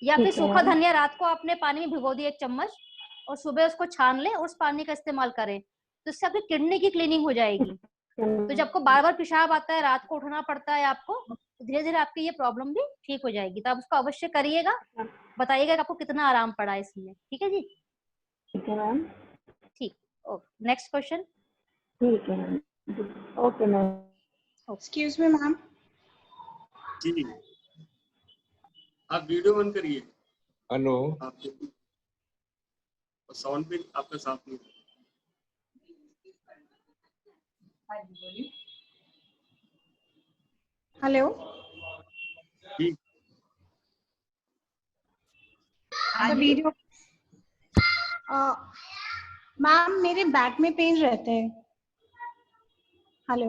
या फिर सूखा धनिया रात को आपने पानी में भिगो दिया 1 चम्मच, और सुबह उसको छान ले और उस पानी का इस्तेमाल करें, तो इससे आपकी किडनी की क्लीनिंग हो जाएगी। तो जब आपको बार बार पेशाब आता है, रात को उठना पड़ता है आपको, तो धीरे धीरे आपकी ये प्रॉब्लम भी ठीक हो जाएगी। तो आप उसको अवश्य करिएगा, बताइएगा कि आपको कितना आराम पड़ा इसमें। ठीक है जी, ठीक है मैम। ठीक, ओके, नेक्स्ट क्वेश्चन। ठीक है ma'am, okay ma'am. Excuse me ma'am. जी, आप वीडियो बंद करिए। हेलो, साउंड भी आपका साफ नहीं। हेलो जी, वीडियो। मैम मेरे बैक में पेन रहते हैं। हेलो।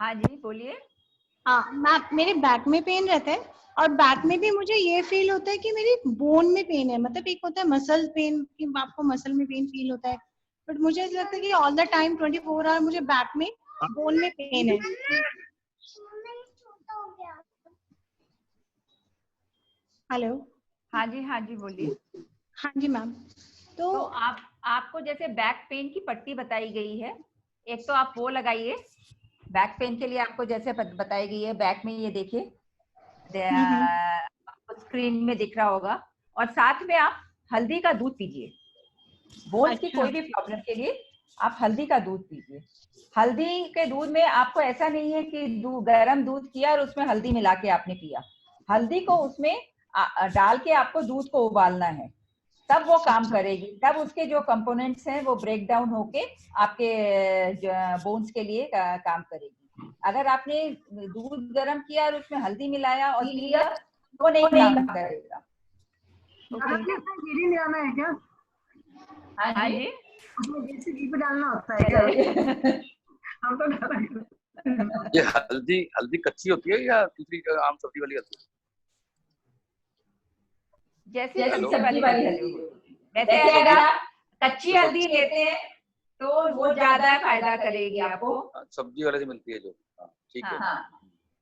हाँ जी बोलिए। हाँ मैम, मेरे बैक में पेन रहता है, और बैक में भी मुझे ये फील होता है कि मेरी बोन में पेन है। मतलब एक होता है मसल पेन, कि आपको मसल में पेन फील होता है, बट मुझे ऐसा लगता है कि ऑल द टाइम 24 आवर मुझे बैक में बोन में पेन है। हेलो। हाँ जी बोलिए। हाँ जी मैम। तो आपको जैसे बैक पेन की पट्टी बताई गई है, एक तो आप वो लगाइए बैक पेन के लिए। आपको जैसे बताई गई है, बैक में ये देखिए स्क्रीन में दिख रहा होगा। और साथ में आप हल्दी का दूध पीजिए। बोन्स की कोई भी प्रॉब्लम के लिए आप हल्दी का दूध पीजिए। हल्दी के दूध में आपको ऐसा नहीं है कि गर्म दूध किया और उसमें हल्दी मिला के आपने पिया। हल्दी को उसमें डाल के आपको दूध को उबालना है, तब वो काम करेगी। तब उसके जो कंपोनेंट्स हैं वो ब्रेक डाउन होके आपके बोन्स के लिए काम करेगी। अगर आपने दूध गर्म किया और उसमें हल्दी मिलाया और पिया, तो नहीं काम करेगा। घी मिलाना है क्या? हाँ जी, उसमें देसी घी भी डालना होता है क्या? हम तो ये हल्दी कच्ची होती है या दूसरी आम सब्जी वाली होती है? जैसे सब्जी वाली हल्दी। वैसे अगर आप कच्ची हल्दी लेते हैं तो वो ज्यादा फायदा करेगी आपको। सब्जी वाले से मिलती है जो। ठीक है। हाँ,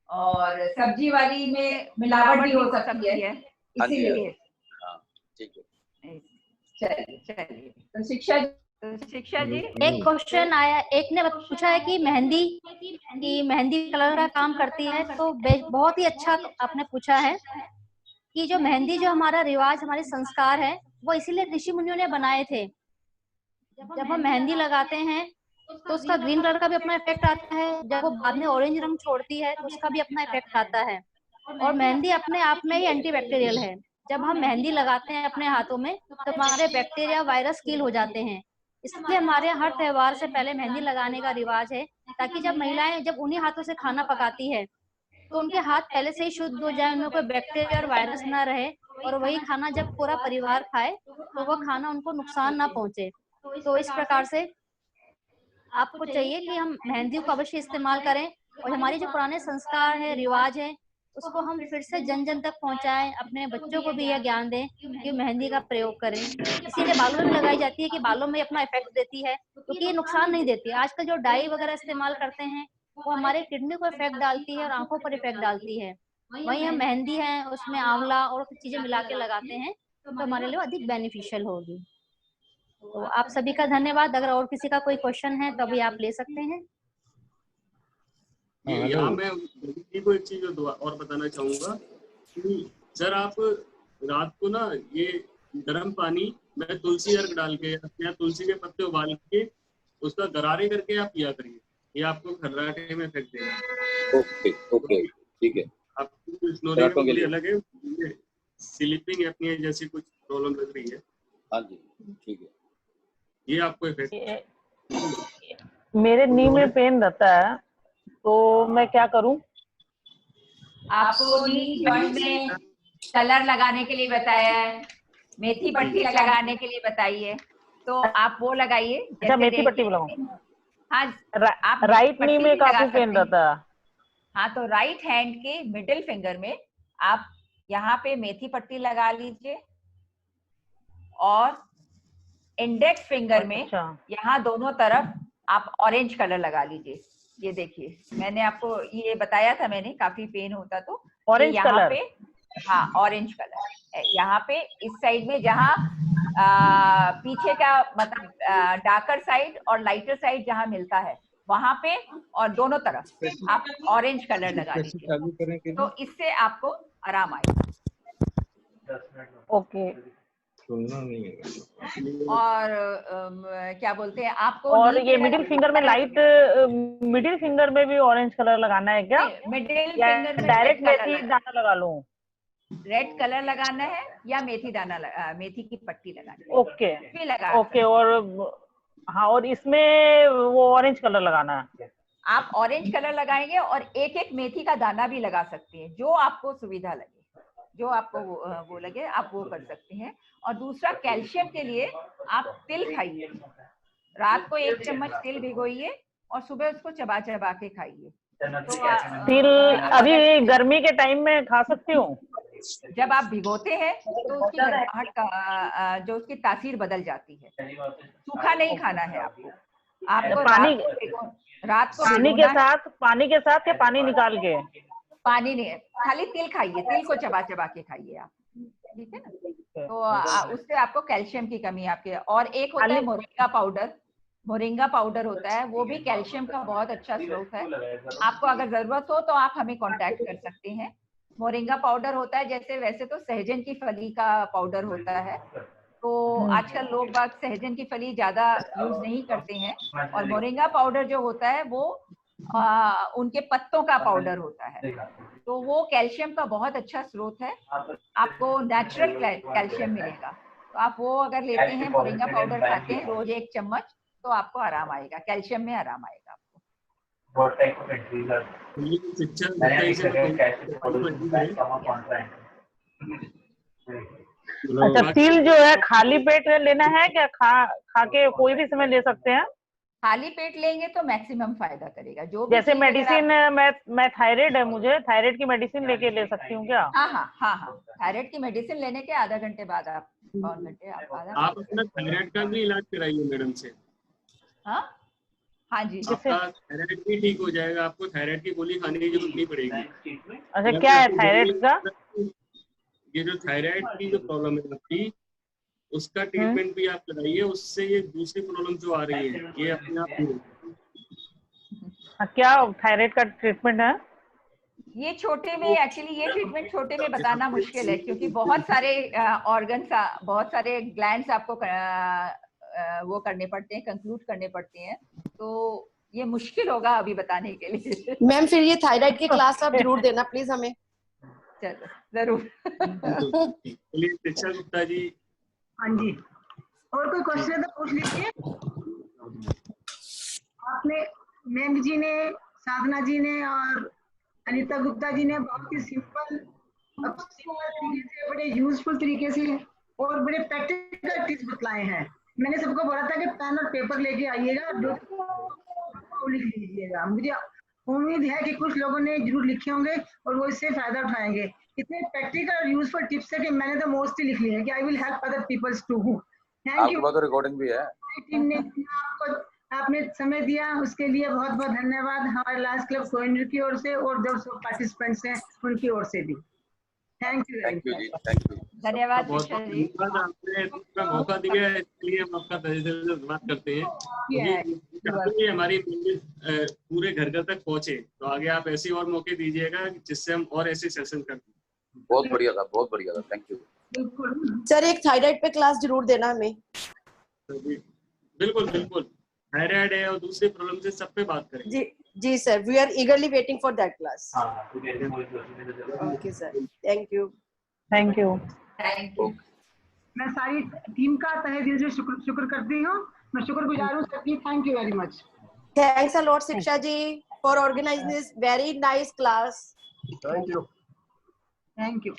और सब्जी वाली में मिलावट भी हो सकती है, इसीलिए। ठीक है, चलिए। तो शिक्षा जी, एक क्वेश्चन आया, एक ने पूछा है कि मेहंदी कलर का काम करती है। तो बहुत ही अच्छा आपने पूछा है कि जो मेहंदी, जो हमारा रिवाज, हमारे संस्कार है, वो इसीलिए ऋषि मुनियों ने बनाए थे। जब हम मेहंदी लगाते हैं तो उसका ग्रीन कलर का भी अपना इफेक्ट आता है, जब वो बाद में ऑरेंज रंग छोड़ती है तो उसका भी अपना इफेक्ट आता है। और मेहंदी अपने आप में ही एंटीबैक्टीरियल है। जब हम मेहंदी लगाते हैं अपने हाथों में, तो हमारे बैक्टीरिया, वायरस किल हो जाते हैं। इसलिए हमारे हर त्योहार से पहले मेहंदी लगाने का रिवाज है, ताकि जब महिलाएं जब उन्हीं हाथों से खाना पकाती है तो उनके हाथ पहले से ही शुद्ध हो जाए, उनमें कोई बैक्टीरिया और वायरस ना रहे, और वही खाना जब पूरा परिवार खाए तो वो खाना उनको नुकसान ना पहुंचे। तो इस प्रकार से आपको चाहिए कि हम मेहंदी को अवश्य इस्तेमाल करें और हमारे जो पुराने संस्कार है, रिवाज है, उसको हम फिर से जन जन तक पहुंचाएं। अपने बच्चों को भी यह ज्ञान दें कि मेहंदी का प्रयोग करें। इसीलिए बालों में लगाई जाती है कि बालों में अपना इफेक्ट देती है, क्योंकि ये नुकसान नहीं देती। आजकल जो डाई वगैरह इस्तेमाल करते हैं वो हमारे किडनी को इफेक्ट डालती है और आंखों पर इफेक्ट डालती है। वहीं हम मेहंदी है उसमें आंवला और कुछ चीजें मिला के लगाते हैं तो हमारे लिए अधिक बेनिफिशियल होगी। तो आप सभी का धन्यवाद। अगर और किसी का कोई क्वेश्चन है तो अभी आप ले सकते हैं। यहाँ मैं को एक चीज और बताना चाहूंगा कि सर आप रात को ना ये गर्म पानी में तुलसी अर्क डाल के या तुलसी के पत्ते उबाल के उसका गरारे करके आप पिया करिए, ये आपको खर्राटे में इफेक्ट देगा। ओके ओके ठीक है। आपको स्नोरिंग के लिए अलग है, स्लीपिंग एपनिया जैसी कुछ प्रॉब्लम लग रही है। हाँ जी ठीक है, ये आपको इफेक्ट। मेरे नी में पेन रहता है तो मैं क्या करूं? आपको नी जॉइंट में कलर लगाने के लिए बताया है, मेथी पट्टी लगाने के लिए बताई है, तो आप वो लगाइए। अच्छा मेथी पट्टी लगाऊं? हाँ आप राइट नी में काफी पेन रहता है। हाँ तो राइट हैंड के मिडिल फिंगर में आप यहाँ पे मेथी पट्टी लगा लीजिए और इंडेक्स फिंगर में यहाँ दोनों तरफ आप ऑरेंज कलर लगा लीजिए। ये देखिए मैंने आपको ये बताया था, मैंने काफी पेन होता तो ऑरेंज कलर पे, हाँ ऑरेंज कलर यहाँ पे इस साइड में जहाँ पीछे का मतलब डार्कर साइड और लाइटर साइड जहाँ मिलता है वहां पे और दोनों तरफ आप ऑरेंज कलर लगा लीजिए, तो इससे आपको आराम आएगा। ओके। और क्या बोलते हैं आपको, और ये मिडिल फिंगर में लाइट, मिडिल फिंगर में भी ऑरेंज कलर लगाना है क्या? मिडिल फिंगर में डायरेक्ट मेथी दाना लगा लूं? रेड कलर लगाना है या मेथी दाना मेथी की पट्टी लगानी है? ओके भी लगा ओके। और हाँ, और इसमें वो ऑरेंज कलर लगाना है? आप ऑरेंज कलर लगाएंगे और एक एक मेथी का दाना भी लगा सकते हैं, जो आपको सुविधा लगे, जो आपको वो लगे आप वो कर सकते हैं। और दूसरा कैल्शियम के लिए आप तिल खाइए, रात को 1 चम्मच तिल भिगोइए और सुबह उसको चबा चबा के खाइए। तो तिल अभी गर्मी के टाइम में खा सकती हूँ? जब आप भिगोते हैं तो उसकी गर्माहट का जो उसकी तासीर बदल जाती है। सूखा नहीं खाना है आपको पानी रात को पानी के साथ या पानी निकाल के? पानी नहीं, खाली तिल खाइए, तिल को चबा चबा के खाइए आप, ठीक है ना? तो उससे आपको कैल्शियम की कमी आपके। और एक होता है मोरिंगा पाउडर, मोरिंगा पाउडर होता है, वो भी कैल्शियम का बहुत अच्छा स्रोत है। आपको अगर जरूरत हो तो आप हमें कांटेक्ट कर सकते हैं। मोरिंगा पाउडर होता है जैसे वैसे तो सहजन की फली का पाउडर होता है, तो आजकल लोग बाग सहजन की फली ज्यादा यूज नहीं करते हैं, और मोरिंगा पाउडर जो होता है वो उनके पत्तों का पाउडर होता है, तो वो कैल्शियम का बहुत अच्छा स्रोत है। आपको नेचुरल कैल्शियम मिलेगा, तो आप वो अगर लेते हैं, मोरिंगा पाउडर खाते हैं रोज 1 चम्मच, तो आपको आराम आएगा, कैल्शियम में आराम आएगा आपको। अच्छा, तिल जो है खाली पेट लेना है क्या? खा के कोई भी समय ले सकते हैं? खाली पेट लेंगे तो मैक्सिमम फायदा करेगा। जो जैसे मेडिसिन मैं थायराइड है, मुझे थायराइड की मेडिसिन लेके ले सकती हूँ क्या? हाँ, थायराइड की मेडिसिन लेने के आधा घंटे बाद आप पौन घंटे आप अपना थायराइड का भी इलाज कराइए मैडम से। हाँ जी, आपका थायराइड भी ठीक हो जाएगा, आपको थायराइड की गोली खाने की जरूरत नहीं पड़ेगी। अच्छा, क्या है थायराइड का? ये जो थायराइड की जो प्रॉब्लम है आपकी, उसका ट्रीटमेंट भी आप कराइए, उससे ये दूसरी प्रॉब्लम जो आ रही है ये अपने आप दूर होगी। क्या थायराइड का ट्रीटमेंट है? ये छोटे में एक्चुअली ये ट्रीटमेंट छोटे में बताना मुश्किल है, क्योंकि बहुत सारे ऑर्गन्स, बहुत सारे ग्लैंड्स आपको वो करने पड़ते हैं, कंक्लूड करने पड़ते हैं, तो ये मुश्किल होगा अभी बताने के लिए। मैम फिर ये थायराइड की क्लास आप जरूर देना प्लीज हमें। चलो जरूर। चलिए शिक्षा गुप्ता जी। हाँ जी, और कोई क्वेश्चन है तो पूछ लीजिए। आपने मैम जी ने, साधना जी ने और अनीता गुप्ता जी ने बहुत ही सिंपल तरीके से, बड़े यूजफुल तरीके से और बड़े प्रैक्टिकल टिप्स बतलाए हैं। मैंने सबको बोला था कि पेन और पेपर लेके आइएगा, वो लिख लीजिएगा। मुझे उम्मीद है कि कुछ लोगों ने जरूर लिखे होंगे और वो इससे फायदा उठाएंगे। इतने प्रैक्टिकल और यूजफुल टिप्स है कि मैंने तो मोस्टली लिख लिए हैं कि I will help other peoples too. Thank you. आपके पास तो रिकॉर्डिंग भी है। टीम ने आपको आपने समय दिया उसके लिए बहुत बहुत धन्यवाद हमारे लायंस क्लब कोहिनूर की ओर से और जो सब पार्टिसिपेंट्स हैं उनकी ओर से भी। थैंक यू जी, थैंक यू। धन्यवाद बहुत शिक्षा जी। आपने इतना मौका दिया है, इसलिए हम आपका तहे दिल से धन्यवाद करते हैं। ये हमारी पूरे घर घर तक पहुंचे, तो आगे आप ऐसे और मौके दीजिएगा जिससे हम और ऐसे सेशन कर। बहुत बढ़िया था, बहुत बढ़िया था, थैंक यू। सर एक थायराइड पे क्लास जरूर देना हमें। बिल्कुल बिल्कुल, थायराइड है और दूसरे प्रॉब्लम से सब पे बात करें। जी sir, we are eagerly waiting for that class. Okay sir, thank you. Thank you. Thank you. मैं सारी टीम का तहे दिल से शुक्र करती हूँ। मैं शुक्रगुजार हूँ सबकी। Thank you very much. Thanks a lot Shiksha ji for organising this very nice class. Thank you.